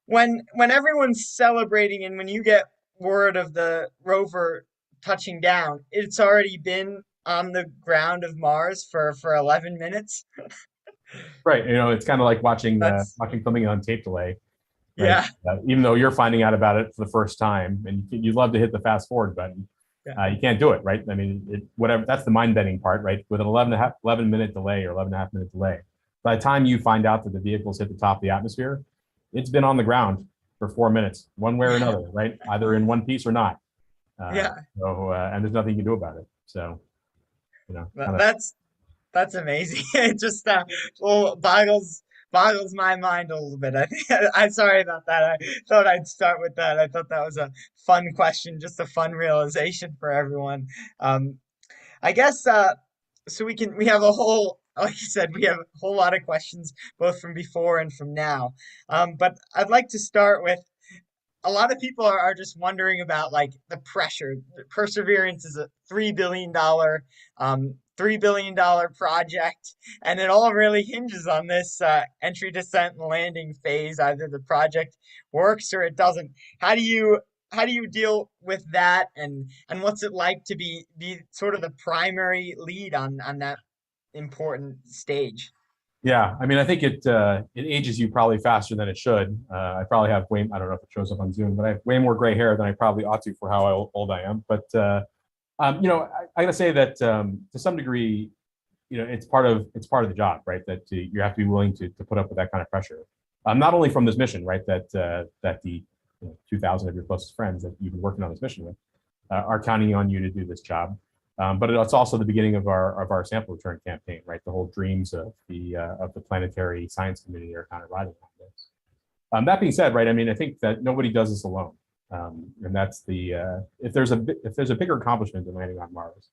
when everyone's celebrating and when you get word of the rover touching down, it's already been on the ground of Mars for 11 minutes. Right, it's kind of like watching something on tape delay. Right? Yeah. Even though you're finding out about it for the first time, and you'd love to hit the fast forward button, you can't do it, right? I mean, whatever. That's the mind-bending part, right? With an 11-minute delay or 11.5-minute delay, by the time you find out that the vehicle's hit the top of the atmosphere, it's been on the ground for 4 minutes, one way or another, right? Either in one piece or not. So, and there's nothing you can do about it. So, That's amazing. It just boggles my mind a little bit. I'm sorry about that. I thought I'd start with that. I thought that was a fun question, just a fun realization for everyone. I guess so we have a whole, like you said, we have a whole lot of questions both from before and from now. But I'd like to start with, a lot of people are just wondering about like the pressure. Perseverance is a $3 billion project, and it all really hinges on this entry, descent, and landing phase. Either the project works or it doesn't. How do you deal with that, and what's it like to be sort of the primary lead on that important stage? Yeah, I mean, I think it ages you probably faster than it should. I probably have I don't know if it shows up on Zoom, but I have way more gray hair than I probably ought to for how old I am. But I gotta say that to some degree, it's part of the job, right? That you have to be willing to put up with that kind of pressure. Not only from this mission, right? That the 2,000 of your closest friends that you've been working on this mission with are counting on you to do this job. But it's also the beginning of our sample return campaign, right? The whole dreams of the planetary science community are kind of riding on this. That being said, right? I mean, I think that nobody does this alone, and that's if there's a bigger accomplishment than landing on Mars,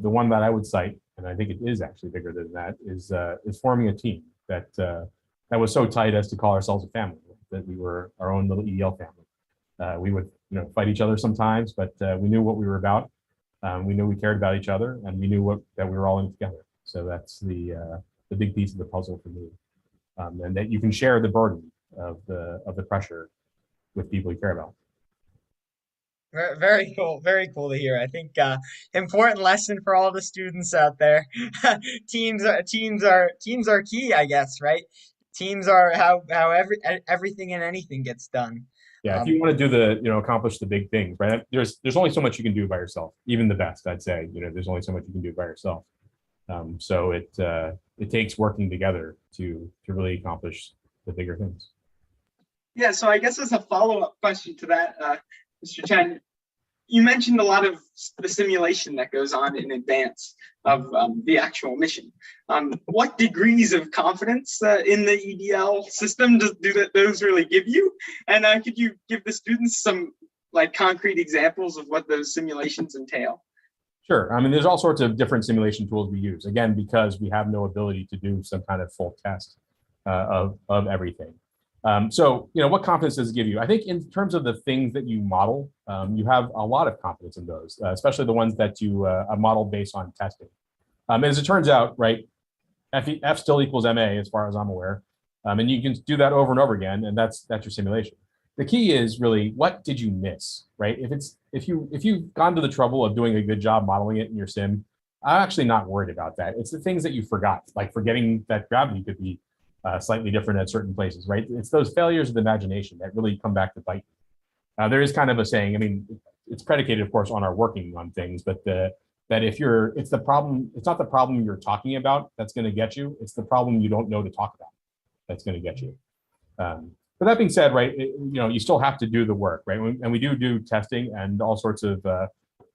the one that I would cite, and I think it is actually bigger than that, is forming a team that was so tight as to call ourselves a family. That we were our own little EDL family. We would fight each other sometimes, but we knew what we were about. We knew we cared about each other, and we knew that we were all in it together. So that's the big piece of the puzzle for me, and that you can share the burden of the pressure with people you care about. Very cool. Very cool to hear. I think important lesson for all the students out there. Teams are key, I guess, right? Teams are how everything and anything gets done. Yeah, if you want to do accomplish the big things, right? There's only so much you can do by yourself. Even the best, I'd say, there's only so much you can do by yourself. So it takes working together to really accomplish the bigger things. Yeah. So I guess as a follow-up question to that, Mr. Chen, you mentioned a lot of the simulation that goes on in advance of the actual mission. What degrees of confidence in the EDL system those really give you? And could you give the students some like concrete examples of what those simulations entail? Sure. I mean, there's all sorts of different simulation tools we use, again, because we have no ability to do some kind of full test of everything. So, what confidence does it give you? I think in terms of the things that you model, you have a lot of confidence in those, especially the ones that you model based on testing. As it turns out, right, F still equals MA as far as I'm aware. And you can do that over and over again, and that's your simulation. The key is really, what did you miss, right? If you've gone to the trouble of doing a good job modeling it in your sim, I'm actually not worried about that. It's the things that you forgot, like forgetting that gravity could be slightly different at certain places, right? It's those failures of the imagination that really come back to bite you. There is kind of a saying, I mean, it's predicated, of course, on our working on things, but that it's the problem, it's not the problem you're talking about that's going to get you, it's the problem you don't know to talk about that's going to get you. But that being said, right, you still have to do the work, right? And we do testing and all sorts of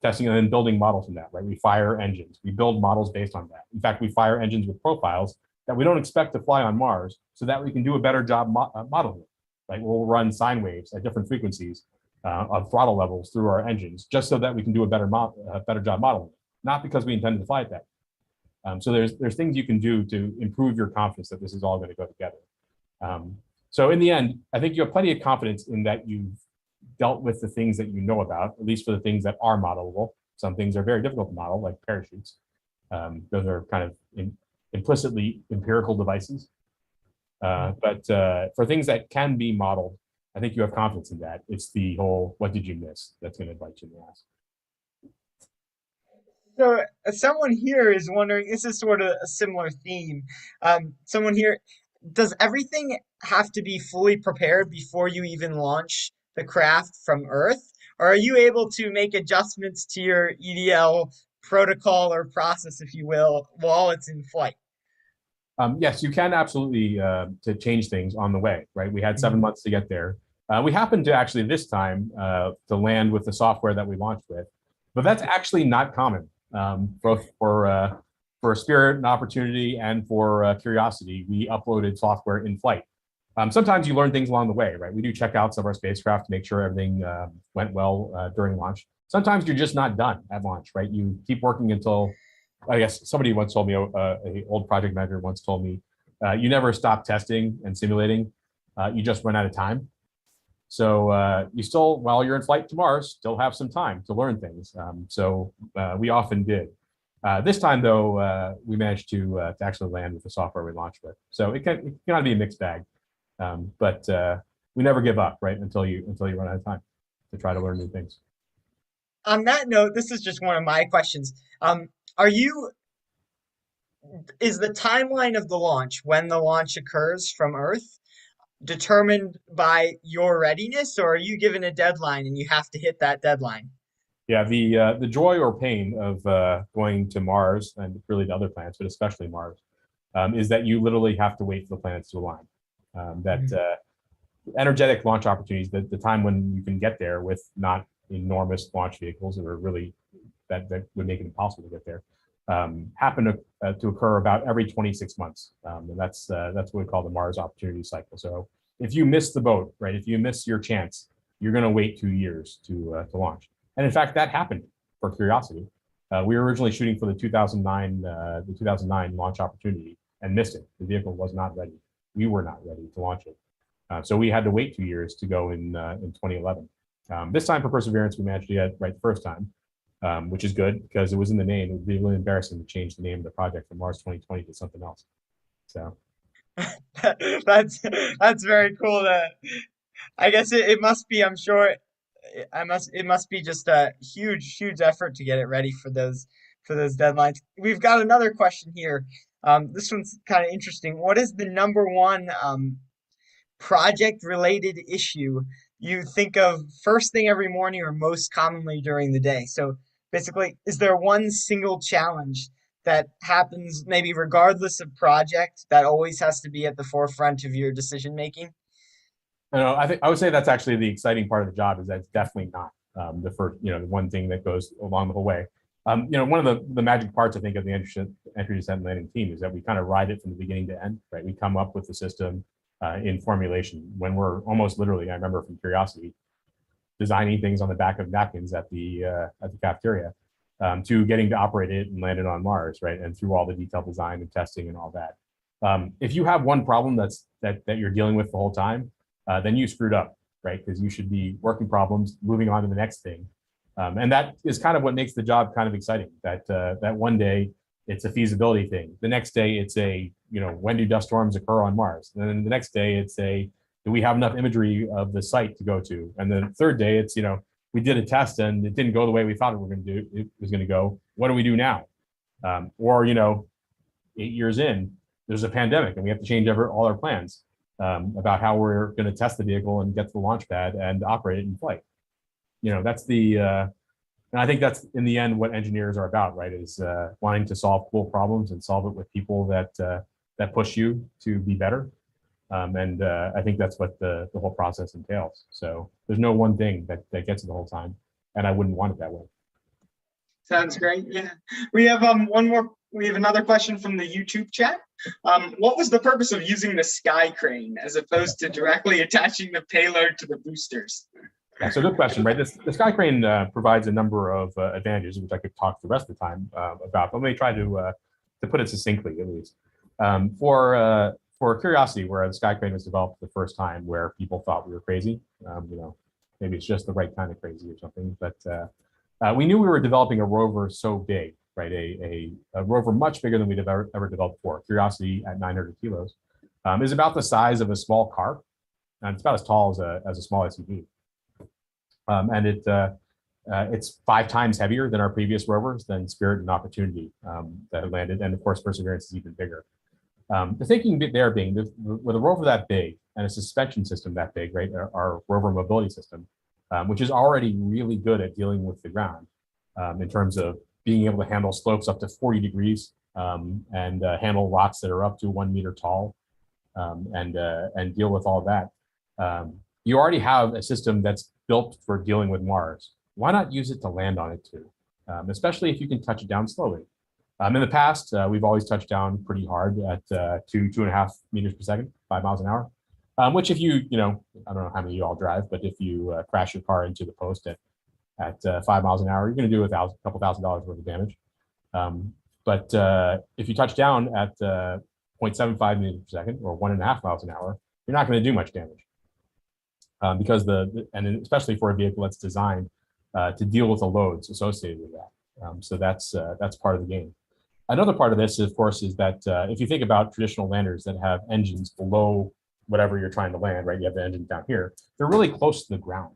testing and then building models from that, right? We fire engines, we build models based on that. In fact, we fire engines with profiles that we don't expect to fly on Mars so that we can do a better job modeling it, right? We'll run sine waves at different frequencies of throttle levels through our engines just so that we can do a better job modeling it, not because we intended to fly it that way. So there's things you can do to improve your confidence that this is all going to go together. So in the end, I think you have plenty of confidence in that you've dealt with the things that you know about, at least for the things that are modelable. Some things are very difficult to model, like parachutes. Those are kind of implicitly empirical devices. But for things that can be modeled, I think you have confidence in that. It's the whole, what did you miss, that's going to bite you in the ass. So someone here is wondering, this is sort of a similar theme. Someone here, does everything have to be fully prepared before you even launch the craft from Earth? Or are you able to make adjustments to your EDL protocol or process, if you will, while it's in flight? Yes, you can absolutely to change things on the way, right? We had 7 months to get there. We happened to actually this time to land with the software that we launched with, but that's actually not common, both for Spirit and Opportunity and for Curiosity. We uploaded software in flight. Sometimes you learn things along the way, right? We do checkouts of our spacecraft to make sure everything went well during launch. Sometimes you're just not done at launch, right? You keep working until, I guess somebody once told me, an old project manager once told me, you never stop testing and simulating, you just run out of time. So you still, while you're in flight to Mars, still have some time to learn things. So we often did. This time, though, we managed to actually land with the software we launched with. So it can be a mixed bag, but we never give up, right? Until you run out of time to try to learn new things. On that note, this is just one of my questions. Is the timeline of the launch, when the launch occurs from Earth, determined by your readiness, or are you given a deadline and you have to hit that deadline? Yeah, the joy or pain of going to Mars, and really to other planets, but especially Mars, is that you literally have to wait for the planets to align. Energetic launch opportunities, the time when you can get there with not enormous launch vehicles that are really that would make it impossible to get there, happen to occur about every 26 months, and that's what we call the Mars opportunity cycle. So if you miss the boat, right, if you miss your chance, you're going to wait 2 years to launch. And in fact, that happened for Curiosity. We were originally shooting for the 2009 launch opportunity and missed it. The vehicle was not ready. We were not ready to launch it. So we had to wait 2 years to go in 2011. This time for Perseverance, we managed to get it right the first time, which is good because it was in the name. It would be really embarrassing to change the name of the project from Mars 2020 to something else. So that's very cool. I guess it must be, I'm sure, it must be just a huge effort to get it ready for those deadlines. We've got another question here. This one's kind of interesting. What is the number one project related issue you think of first thing every morning or most commonly during the day? So basically, is there one single challenge that happens maybe regardless of project that always has to be at the forefront of your decision making? I would say that's actually the exciting part of the job, is that it's definitely not. the first, the one thing that goes along the whole way. One of the magic parts, I think, of the entry, descent, and landing team is that we kind of ride it from the beginning to end, right? We come up with the system in formulation when we're almost literally, I remember from Curiosity, designing things on the back of napkins at the cafeteria, to getting to operate it and land it on Mars, right? And through all the detailed design and testing and all that. If you have one problem that you're dealing with the whole time, then you screwed up, right? Because you should be working problems, moving on to the next thing. And that is kind of what makes the job kind of exciting, that one day it's a feasibility thing. The next day it's when do dust storms occur on Mars? And then the next day it's do we have enough imagery of the site to go to? And then the third day it's, we did a test and it didn't go the way we thought it was going to go. What do we do now? Or 8 years in, there's a pandemic and we have to change all our plans about how we're going to test the vehicle and get to the launch pad and operate it in flight. That's and I think that's in the end what engineers are about, right? Is wanting to solve cool problems and solve it with people that push you to be better. And I think that's what the whole process entails. So there's no one thing that gets it the whole time, and I wouldn't want it that way. Sounds great. Yeah, we have We have another question from the YouTube chat. What was the purpose of using the sky crane as opposed to directly attaching the payload to the boosters? Yeah, so good question, right? The sky crane provides a number of advantages, which I could talk the rest of the time about, but let me try to put it succinctly at least. For Curiosity, where the sky crane was developed the first time, where people thought we were crazy, maybe it's just the right kind of crazy or something, but we knew we were developing a rover so big, right? A rover much bigger than we'd have ever developed before. Curiosity at 900 kilos is about the size of a small car, and it's about as tall as a small SUV. And it's 5 times heavier than our previous rovers, than Spirit and Opportunity that had landed, and of course Perseverance is even bigger. The thinking there being, with a rover that big and a suspension system that big, right, our rover mobility system, which is already really good at dealing with the ground in terms of being able to handle slopes up to 40 degrees and handle rocks that are up to 1 meter tall and deal with all that. You already have a system that's built for dealing with Mars. Why not use it to land on it too? Especially if you can touch it down slowly. In the past, we've always touched down pretty hard at 2.5 meters per second, 5 miles an hour. Which if you, I don't know how many of you all drive, but if you crash your car into the post at 5 miles an hour, you're going to do a couple $1,000s worth of damage. But if you touch down at 0.75 meters per second or 1.5 miles an hour, you're not going to do much damage. Because and especially for a vehicle that's designed to deal with the loads associated with that. So that's part of the game. Another part of this, of course, is that if you think about traditional landers that have engines below whatever you're trying to land, right? You have the engine down here. They're really close to the ground.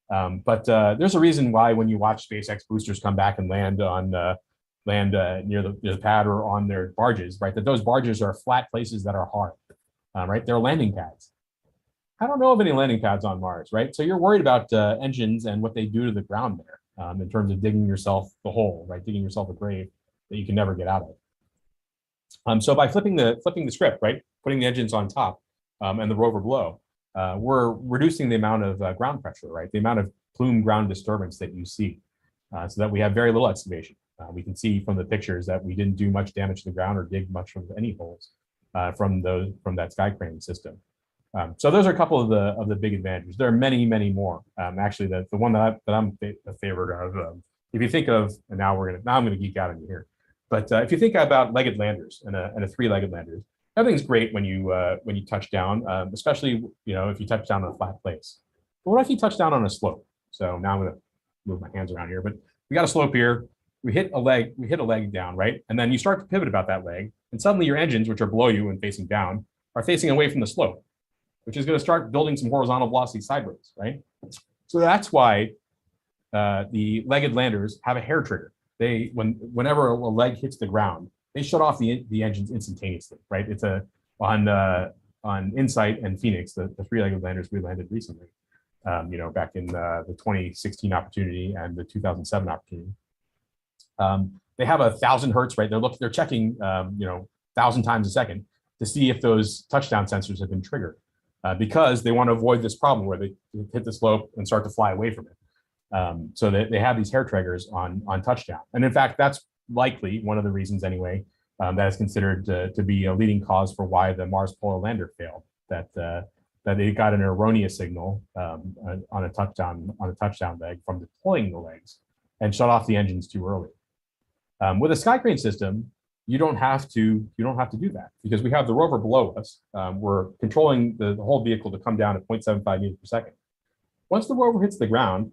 But there's a reason why when you watch SpaceX boosters come back and land on near the pad or on their barges, right? That those barges are flat places that are hard, right? They're landing pads. I don't know of any landing pads on Mars, right? So you're worried about engines and what they do to the ground there in terms of digging yourself the hole, right? Digging yourself a grave that you can never get out of. So by flipping the script, right? Putting the engines on top and the rover below, we're reducing the amount of ground pressure, right? The amount of plume ground disturbance that you see so that we have very little excavation. We can see from the pictures that we didn't do much damage to the ground or dig much of any holes from that sky crane system. So those are a couple of the big advantages. There are many, many more. Actually, the one that I'm a favorite of, if you think of, and now I'm gonna geek out on you here, but if you think about legged landers and a 3-legged landers, everything's great when you touch down, especially if you touch down on a flat place. But what if you touch down on a slope? So now I'm gonna move my hands around here, but we got a slope here. We hit a leg down, right? And then you start to pivot about that leg, and suddenly your engines, which are below you and facing down, are facing away from the slope, which is going to start building some horizontal velocity sideways, right? So that's why the legged landers have a hair trigger. Whenever a leg hits the ground, they shut off the engines instantaneously, right? It's on Insight and Phoenix, the 3-legged landers we landed recently, back in the 2016 Opportunity and the 2007 Opportunity. They have 1,000 hertz, right? They're checking, 1,000 times a second to see if those touchdown sensors have been triggered. Because they want to avoid this problem where they hit the slope and start to fly away from it. So they have these hair triggers on touchdown. And in fact, that's likely one of the reasons anyway, that is considered to be a leading cause for why the Mars Polar Lander failed, that they got an erroneous signal on a touchdown leg from deploying the legs and shut off the engines too early. With a sky crane system, you don't have to do that because we have the rover below us. We're controlling the whole vehicle to come down at 0.75 meters per second. Once the rover hits the ground,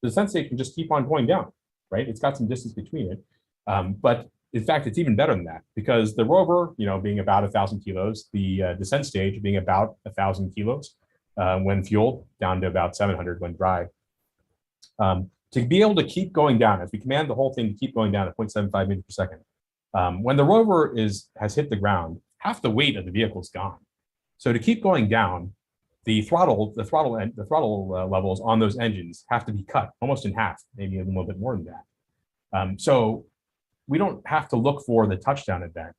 the descent state can just keep on going down, right? It's got some distance between it. But in fact, it's even better than that because the rover, being about 1,000 kilos, the descent stage being about 1,000 kilos when fueled, down to about 700 when dry. To be able to keep going down, as we command the whole thing to keep going down at 0.75 meters per second, when the rover has hit the ground, half the weight of the vehicle is gone. So to keep going down, the throttle levels on those engines have to be cut almost in half, maybe a little bit more than that. So we don't have to look for the touchdown event.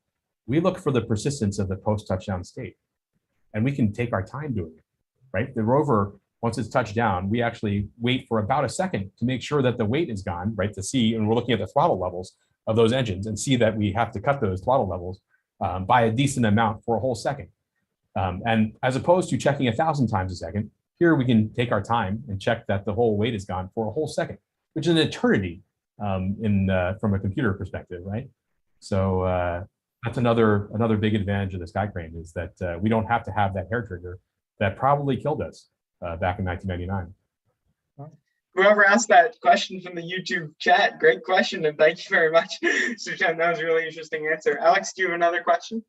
We look for the persistence of the post-touchdown state, and we can take our time doing it, right? The rover, once it's touched down, we actually wait for about a second to make sure that the weight is gone, right? To see, and we're looking at the throttle levels of those engines and see that we have to cut those throttle levels by a decent amount for a whole second. And as opposed to checking 1,000 times a second, here we can take our time and check that the whole weight is gone for a whole second, which is an eternity from a computer perspective, right? So that's another big advantage of the sky crane is that we don't have to have that hair trigger that probably killed us back in 1999. Whoever asked that question from the YouTube chat, great question, and thank you very much, Suchan. That was a really interesting answer. Alex, do you have another question?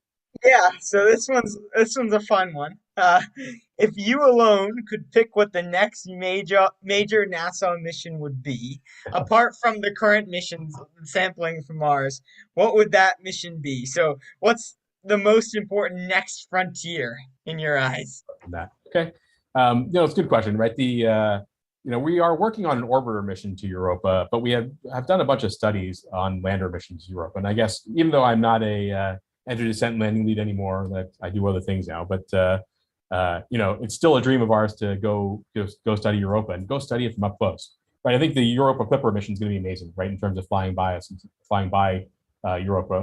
Yeah, so this one's a fun one. If you alone could pick what the next major NASA mission would be, apart from the current missions sampling from Mars, what would that mission be? So what's the most important next frontier in your eyes? Okay, it's a good question, right? We are working on an orbiter mission to Europa, but we have done a bunch of studies on lander missions to Europa. And I guess even though I'm not a entry descent and landing lead anymore, that I do other things now, but it's still a dream of ours to go study Europa and go study it from up close. Right? I think the Europa Clipper mission is going to be amazing, right? In terms of flying by Europa,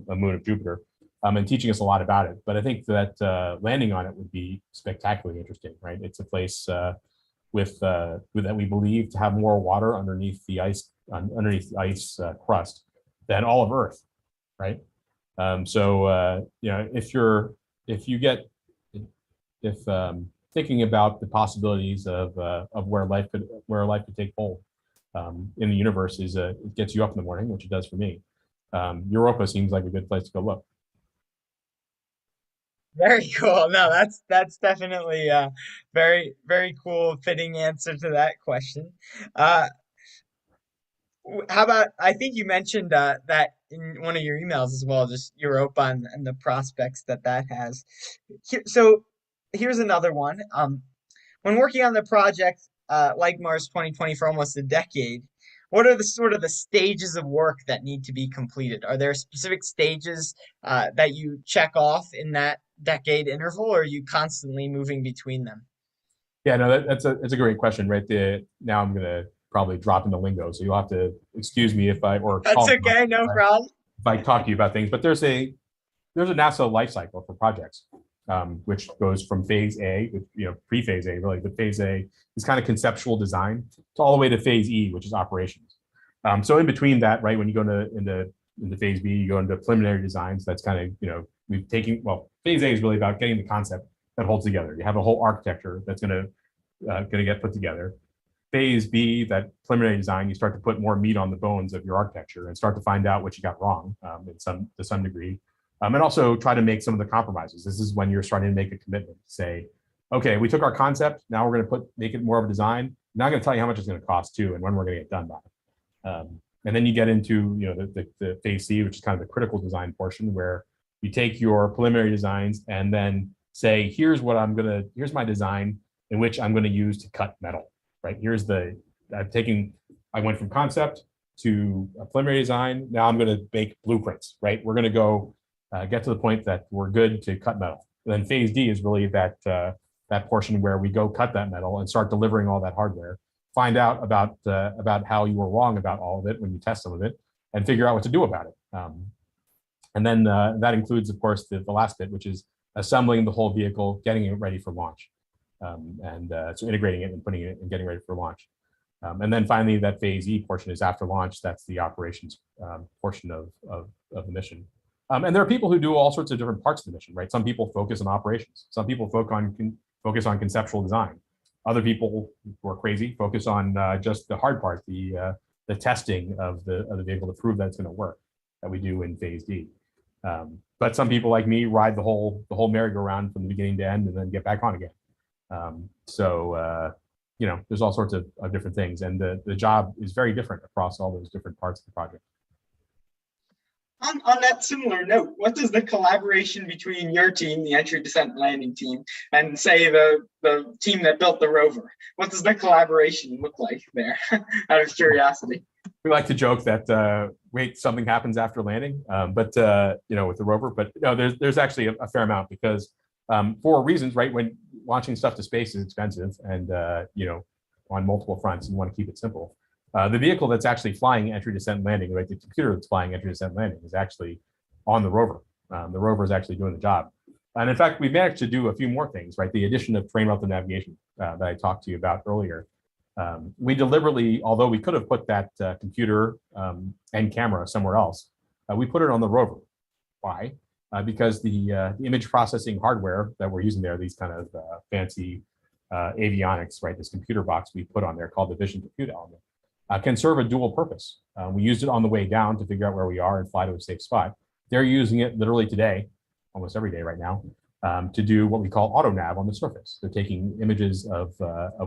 a moon of Jupiter, and teaching us a lot about it. But I think that landing on it would be spectacularly interesting, right? It's a place that we believe to have more water underneath the ice crust than all of Earth, right? If thinking about the possibilities of where life could take hold in the universe it gets you up in the morning, which it does for me. Europa seems like a good place to go look. Very cool. No, that's definitely a very, very cool, fitting answer to that question. How about, I think you mentioned that in one of your emails as well, just Europa and the prospects that has. So here's another one. When working on the project like Mars 2020 for almost a decade, what are the stages of work that need to be completed? Are there specific stages that you check off in that decade interval, or are you constantly moving between them? Yeah, no, that's a great question, right? Now I'm gonna probably drop into lingo, so you'll have to excuse me if That's okay, no problem. If I talk to you about things, but there's a NASA life cycle for projects, which goes from phase A, pre-phase A really, but phase A is kind of conceptual design, to all the way to phase E, which is operations. So in between that, right, when you go into phase B, you go into preliminary designs. That's kind of, phase A is really about getting the concept that holds together. You have a whole architecture that's gonna get put together. Phase B, that preliminary design, you start to put more meat on the bones of your architecture and start to find out what you got wrong to some degree. And also try to make some of the compromises. This is when you're starting to make a commitment. Say, okay, we took our concept, now we're going to make it more of a design. I'm not going to tell you how much it's going to cost too, and when we're going to get done by. And then you get into the phase C, which is kind of the critical design portion, where you take your preliminary designs and then say, here's my design in which I'm going to use to cut metal. Right? I went from concept to a preliminary design. Now I'm going to make blueprints. Right? We're going to go get to the point that we're good to cut metal. And then phase D is really that portion where we go cut that metal and start delivering all that hardware. find out about how you were wrong about all of it when you test some of it, and figure out what to do about it. And then that includes, of course, the last bit, which is assembling the whole vehicle, getting it ready for launch, so integrating it and putting it and getting ready for launch. And then finally, that phase E portion is after launch. That's the operations portion of the mission. And there are people who do all sorts of different parts of the mission, right? Some people focus on operations. Some people focus on conceptual design. Other people who are crazy focus on just the hard part, the testing of the vehicle to prove that it's going to work, that we do in phase D. But some people like me ride the whole merry-go-round from the beginning to end and then get back on again. You know, there's all sorts of different things, and the job is very different across all those different parts of the project. On that similar note, what does the collaboration between your team, the entry, descent, and landing team, and say the team that built the rover, what does the collaboration look like there? Out of curiosity. We like to joke that wait, something happens after landing, but you know, with the rover. But no, there's actually a fair amount, because for reasons, right? When launching stuff to space is expensive, and you know, on multiple fronts, and you want to keep it simple. The vehicle that's actually flying entry, descent, and landing, right? The computer that's flying entry, descent, and landing is actually on the rover. The rover is actually doing the job. And in fact, we've managed to do a few more things, right? The addition of terrain relative navigation that I talked to you about earlier. We deliberately, although we could have put that computer and camera somewhere else, we put it on the rover. Why? Because the image processing hardware that we're using there, these kind of fancy avionics, right? This computer box we put on there called the Vision Compute Element, can serve a dual purpose. We used it on the way down to figure out where we are and fly to a safe spot. They're using it literally today, almost every day right now, to do what we call auto nav on the surface. They're taking images of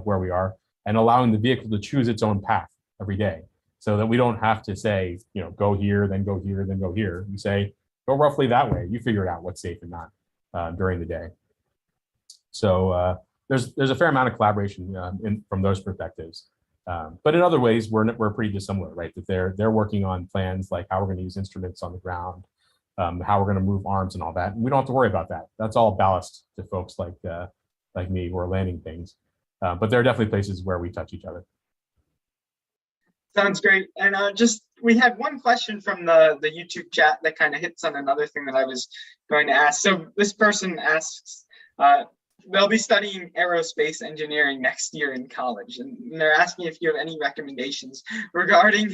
where we are and allowing the vehicle to choose its own path every day, so that we don't have to say, you know, go here, then go here, then go here. We say, go roughly that way. You figure out what's safe and not during the day. So there's a fair amount of collaboration from those perspectives. But in other ways, we're pretty dissimilar, right? That they're working on plans like how we're going to use instruments on the ground, how we're going to move arms and all that. And we don't have to worry about that. That's all ballast to folks like me who are landing things. But there are definitely places where we touch each other. Sounds great. And we had one question from the YouTube chat that kind of hits on another thing that I was going to ask. So this person asks, they'll be studying aerospace engineering next year in college, and they're asking if you have any recommendations regarding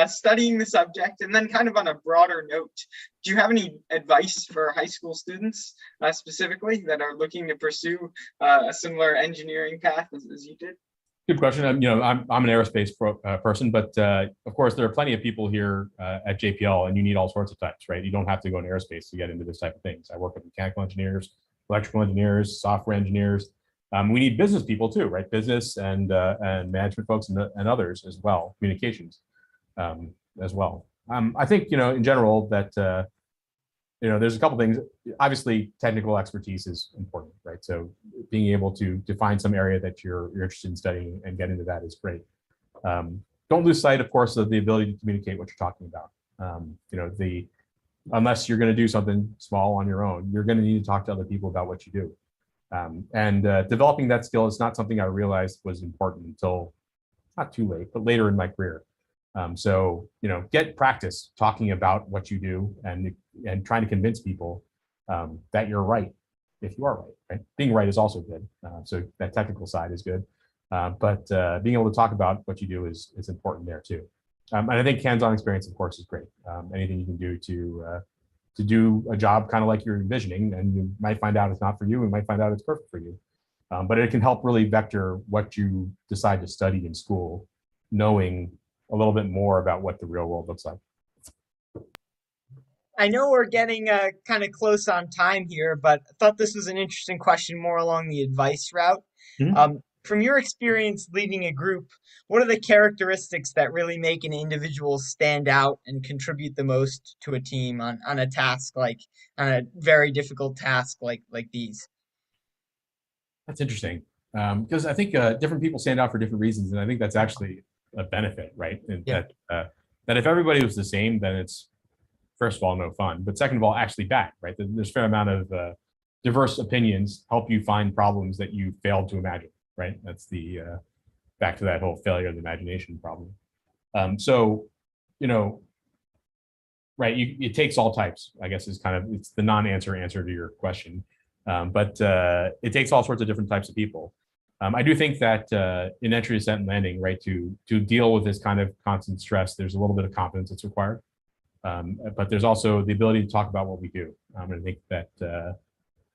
studying the subject. And then kind of on a broader note, do you have any advice for high school students specifically that are looking to pursue a similar engineering path as you did? Good question. You know, I'm an aerospace person, but of course there are plenty of people here at JPL, and you need all sorts of types, right? You don't have to go into aerospace to get into this type of things. I work with mechanical engineers, electrical engineers, software engineers. We need business people too, right? Business and management folks and others as well, communications as well. I think, you know, in general that, you know, there's a couple things. Obviously, technical expertise is important, right? So being able to find some area that you're interested in studying and get into that is great. Don't lose sight, of course, of the ability to communicate what you're talking about. You know, unless you're going to do something small on your own, you're going to need to talk to other people about what you do. And developing that skill is not something I realized was important until not too late, but later in my career. So, you know, get practice talking about what you do and trying to convince people that you're right, if you are right, right? Being right is also good. So that technical side is good. But being able to talk about what you do is important there too. And I think hands-on experience, of course, is great. Anything you can do to do a job kind of like you're envisioning, and you might find out it's not for you, and might find out it's perfect for you. But it can help really vector what you decide to study in school, knowing a little bit more about what the real world looks like. I know we're getting kind of close on time here, but I thought this was an interesting question more along the advice route. Mm-hmm. From your experience leading a group, what are the characteristics that really make an individual stand out and contribute the most to a team on a task on a very difficult task like these? That's interesting, because I think different people stand out for different reasons, and I think that's actually a benefit, right? And yeah. That if everybody was the same, then it's, first of all, no fun, but second of all, actually bad, right? There's a fair amount of diverse opinions help you find problems that you failed to imagine, right? That's back to that whole failure of the imagination problem. So, you know, right, it takes all types, I guess, is kind of, it's the non-answer answer to your question. But it takes all sorts of different types of people. I do think that in entry, descent, and landing, right, to deal with this kind of constant stress, there's a little bit of confidence that's required. But there's also the ability to talk about what we do. And I think that,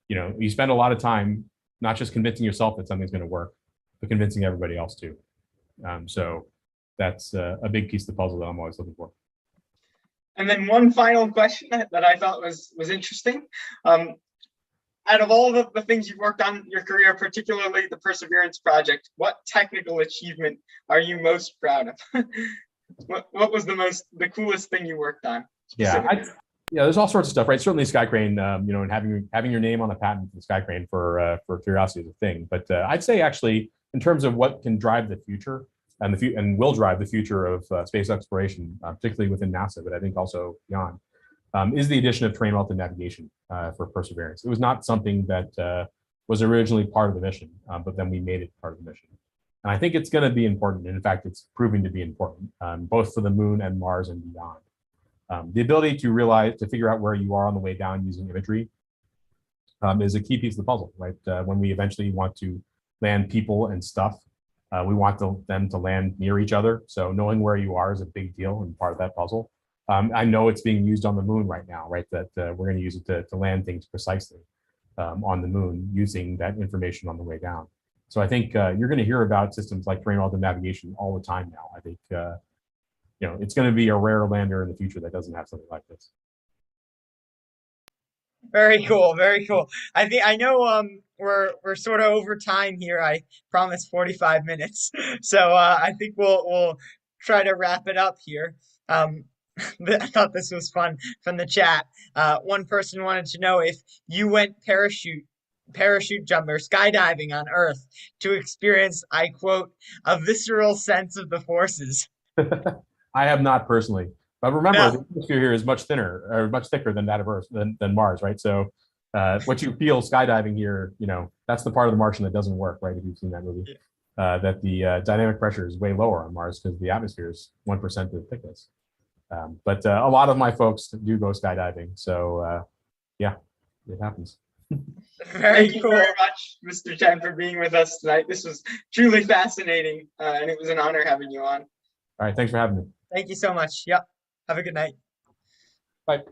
you know, you spend a lot of time not just convincing yourself that something's going to work, but convincing everybody else too. So that's a big piece of the puzzle that I'm always looking for. And then one final question that I thought was interesting. Out of all the things you've worked on in your career, particularly the Perseverance Project, what technical achievement are you most proud of? What was the coolest thing you worked on? Yeah, there's all sorts of stuff, right? Certainly SkyCrane, you know, and having your name on a patent for SkyCrane for curiosity is a thing. But I'd say actually, in terms of what can drive the future and will drive the future of space exploration, particularly within NASA, but I think also beyond, is the addition of terrain relative navigation for Perseverance. It was not something that was originally part of the mission, but then we made it part of the mission. And I think it's going to be important. And in fact, it's proving to be important, both for the moon and Mars and beyond. The ability to figure out where you are on the way down using imagery is a key piece of the puzzle, right? When we eventually want to land people and stuff, we want them to land near each other. So knowing where you are is a big deal and part of that puzzle. I know it's being used on the moon right now, right? That we're going to use it to land things precisely on the moon using that information on the way down. So I think you're going to hear about systems like terrain relative navigation all the time now. I think you know, it's going to be a rare lander in the future that doesn't have something like this. Very cool, very cool. I know we're sort of over time here. I promised 45 minutes. So I think we'll try to wrap it up here. I thought this was fun from the chat. One person wanted to know if you went parachute jumper skydiving on Earth to experience, I quote, a visceral sense of the forces. I have not personally, but remember, No. the atmosphere here is much thinner or much thicker than that of Earth than Mars, right? So what you feel skydiving here, you know, that's the part of the Martian that doesn't work, right? If you've seen that movie, that the dynamic pressure is way lower on Mars because the atmosphere is 1% the thickness. But a lot of my folks do go skydiving, so yeah, it happens. Thank you very much, Mr. Chen, for being with us tonight. This was truly fascinating, and it was an honor having you on. All right, thanks for having me. Thank you so much. Yep. Have a good night. Bye.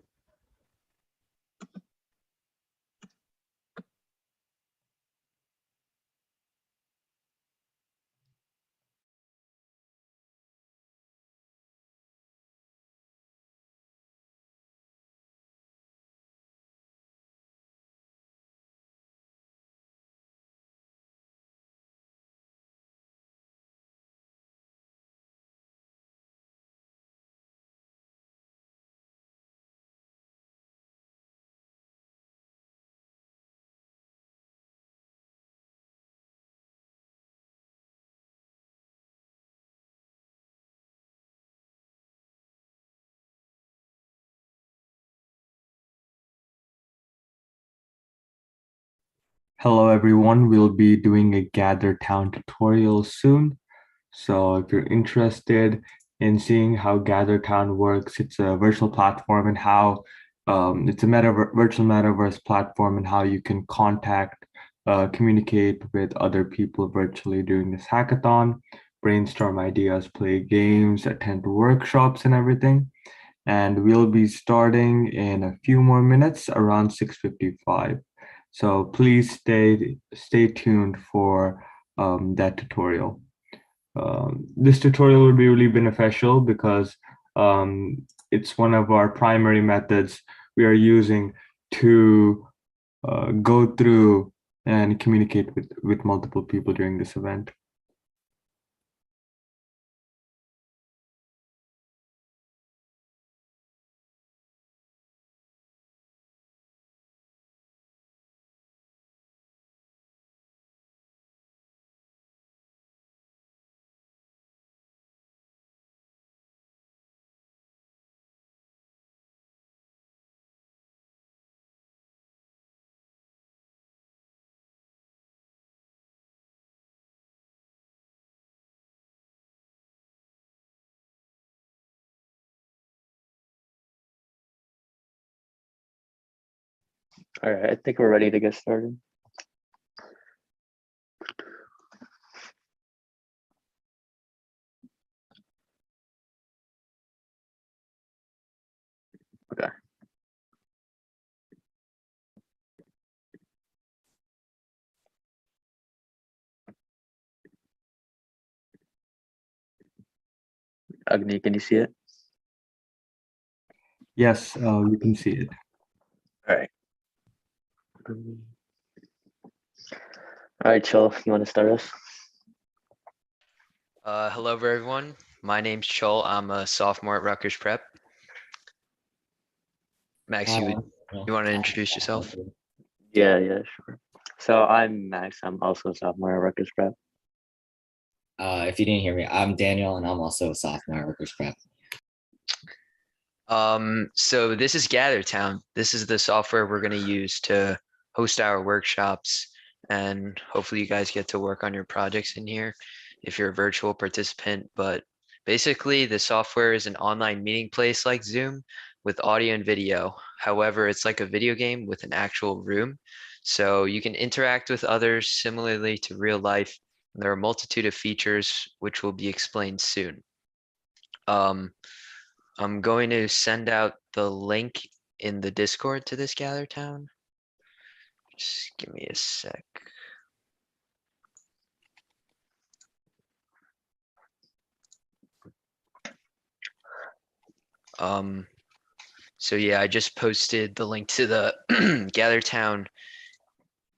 Hello everyone, we'll be doing a Gather Town tutorial soon. So if you're interested in seeing how Gather Town works, it's a virtual platform and how it's a virtual metaverse platform and how you can contact, communicate with other people virtually during this hackathon, brainstorm ideas, play games, attend workshops and everything. And we'll be starting in a few more minutes around 6:55. So please stay tuned for that tutorial. This tutorial will be really beneficial because it's one of our primary methods we are using to go through and communicate with multiple people during this event. All right, I think we're ready to get started. Okay. Agni, can you see it? Yes, we can see it. All right. All right, Chol, you want to start us? Hello, everyone. My name's Chol. I'm a sophomore at Rutgers Prep. Max, you want to introduce yourself? Yeah, sure. So I'm Max. I'm also a sophomore at Rutgers Prep. If you didn't hear me, I'm Daniel, and I'm also a sophomore at Rutgers Prep. So this is GatherTown. This is the software we're going to use to host our workshops, and hopefully you guys get to work on your projects in here if you're a virtual participant. But basically, the software is an online meeting place like Zoom with audio and video. However, it's like a video game with an actual room. So you can interact with others similarly to real life. And there are a multitude of features which will be explained soon. I'm going to send out the link in the Discord to this GatherTown. Just give me a sec. So yeah, I just posted the link to the GatherTown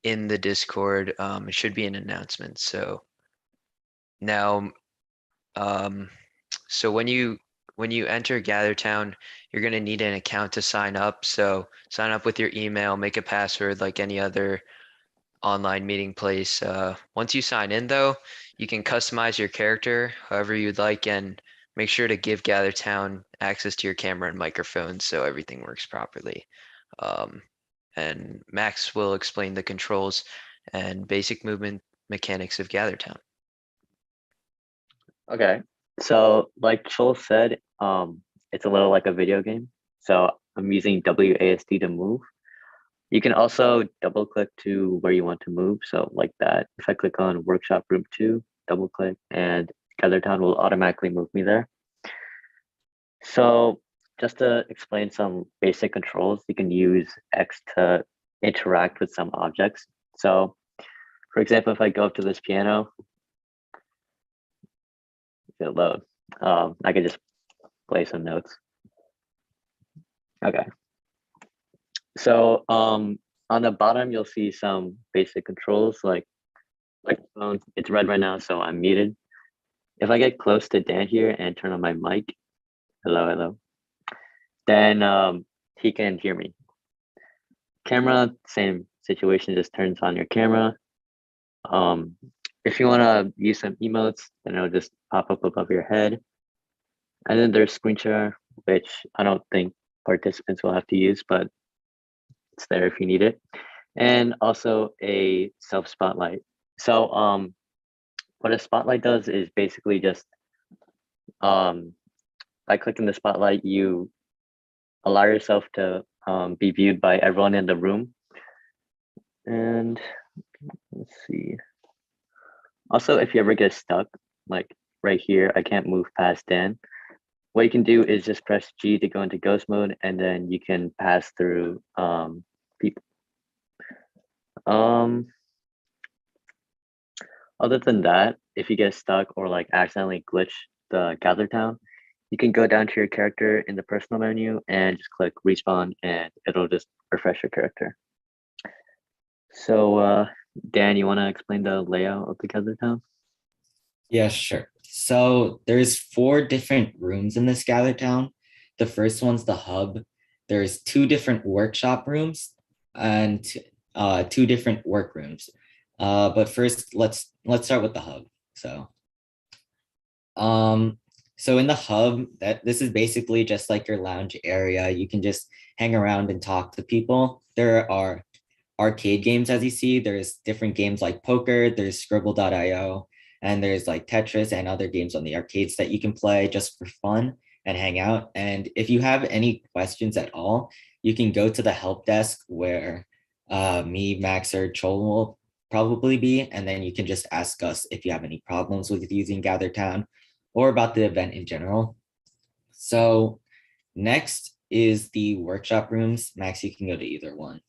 in the Discord. It should be an announcement. So now, so when you enter GatherTown, you're going to need an account to sign up. So sign up with your email, make a password like any other online meeting place. Once you sign in though, you can customize your character however you'd like, and make sure to give GatherTown access to your camera and microphone so everything works properly. And Max will explain the controls and basic movement mechanics of GatherTown. Okay. So like Chol said, it's a little like a video game. So I'm using WASD to move. You can also double click to where you want to move. So like that, if I click on workshop room 2, double click, and GatherTown will automatically move me there. So just to explain some basic controls, you can use X to interact with some objects. So for example, if I go up to this piano, it'll load. I can just play some notes. Okay. So on the bottom, you'll see some basic controls like microphone. It's red right now, so I'm muted. If I get close to Dan here and turn on my mic, hello, then he can hear me. Camera, same situation, just turns on your camera. If you want to use some emotes, then it'll just pop up above your head. And then there's screen share, which I don't think participants will have to use, but it's there if you need it. And also a self spotlight. So what a spotlight does is basically just by clicking the spotlight, you allow yourself to be viewed by everyone in the room. And let's see. Also, if you ever get stuck, like right here, I can't move past Dan. What you can do is just press G to go into ghost mode, and then you can pass through people. Other than that, if you get stuck or like accidentally glitch the GatherTown, you can go down to your character in the personal menu and just click respawn, and it'll just refresh your character. So Dan, you want to explain the layout of the GatherTown? Yeah, sure. So there's 4 different rooms in this GatherTown. The first one's the hub. There's 2 different workshop rooms and 2 different work rooms. But first, let's start with the hub. So in the hub, this is basically just like your lounge area. You can just hang around and talk to people. There are arcade games, as you see. There's different games like poker, there's scribble.io, and there's like Tetris and other games on the arcades that you can play just for fun and hang out. And if you have any questions at all, you can go to the help desk where Me, Max, or Chol will probably be, and then you can just ask us if you have any problems with using GatherTown or about the event in general. So next is the workshop rooms. Max, you can go to either one.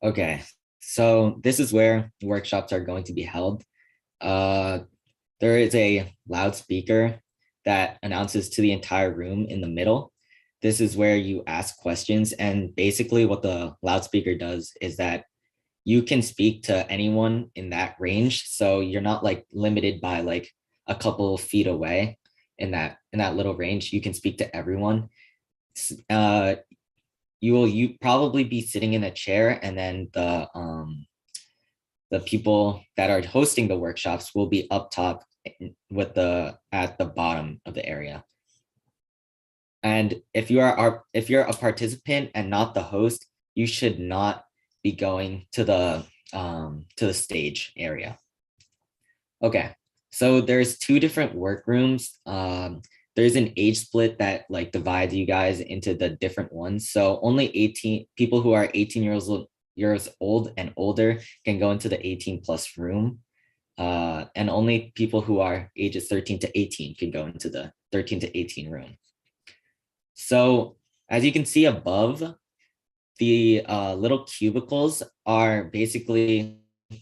Okay, so this is where workshops are going to be held. There is a loudspeaker that announces to the entire room in the middle. This is where you ask questions, and basically what the loudspeaker does is that you can speak to anyone in that range. So you're not like limited by like a couple of feet away in that little range. You can speak to everyone. You probably be sitting in a chair, and then the people that are hosting the workshops will be up top with at the bottom of the area. And if you're a participant and not the host, you should not be going to the stage area. Okay, so there's two different workrooms. There's an age split that like divides you guys into the different ones. So only 18 people who are 18 years old and older can go into the 18 plus room. And only people who are ages 13 to 18 can go into the 13 to 18 room. So as you can see above, the little cubicles are basically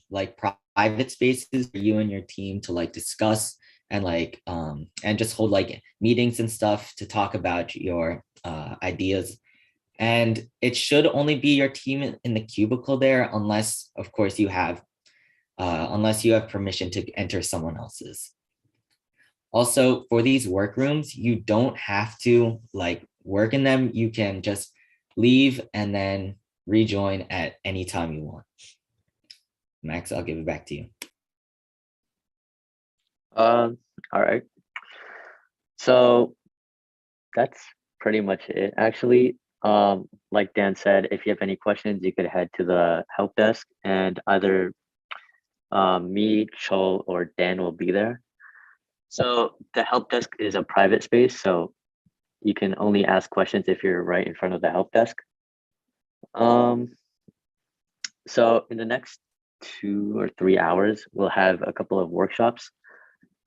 like private spaces for you and your team to like discuss and like and just hold like meetings and stuff to talk about your ideas. And it should only be your team in the cubicle there, unless of course you have permission to enter someone else's. Also, for these workrooms, you don't have to like work in them. You can just leave and then rejoin at any time you want. Max, I'll give it back to you. All right. So that's pretty much it. Actually, like Dan said, if you have any questions, you could head to the help desk, and either me, Chol, or Dan will be there. So the help desk is a private space, so you can only ask questions if you're right in front of the help desk. So in the next 2 or 3 hours, we'll have a couple of workshops.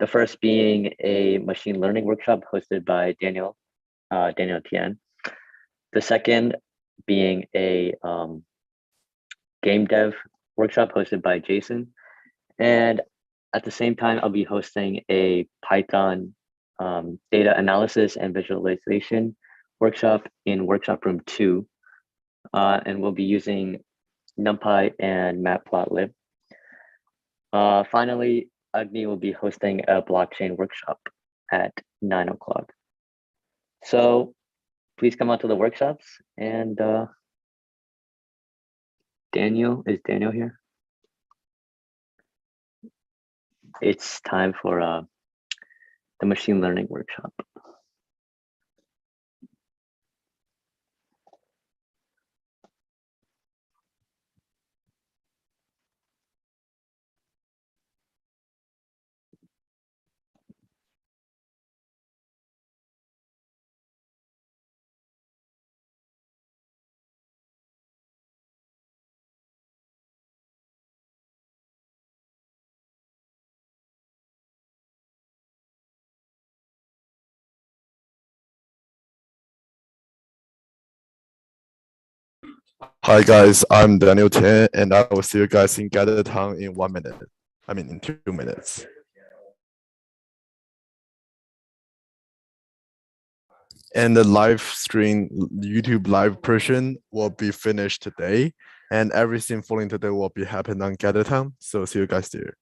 The first being a machine learning workshop hosted by Daniel Tian. The second being a game dev workshop hosted by Jason. And at the same time, I'll be hosting a Python data analysis and visualization workshop in workshop room 2. And we'll be using NumPy and Matplotlib. Finally, Agni will be hosting a blockchain workshop at 9 o'clock. So please come out to the workshops. And is Daniel here? It's time for the machine learning workshop. Hi guys, I'm Daniel Tian, and I will see you guys in GatherTown in 1 minute. I mean, in 2 minutes. And the live stream, YouTube live version will be finished today, and everything following today will be happening on GatherTown. So see you guys there.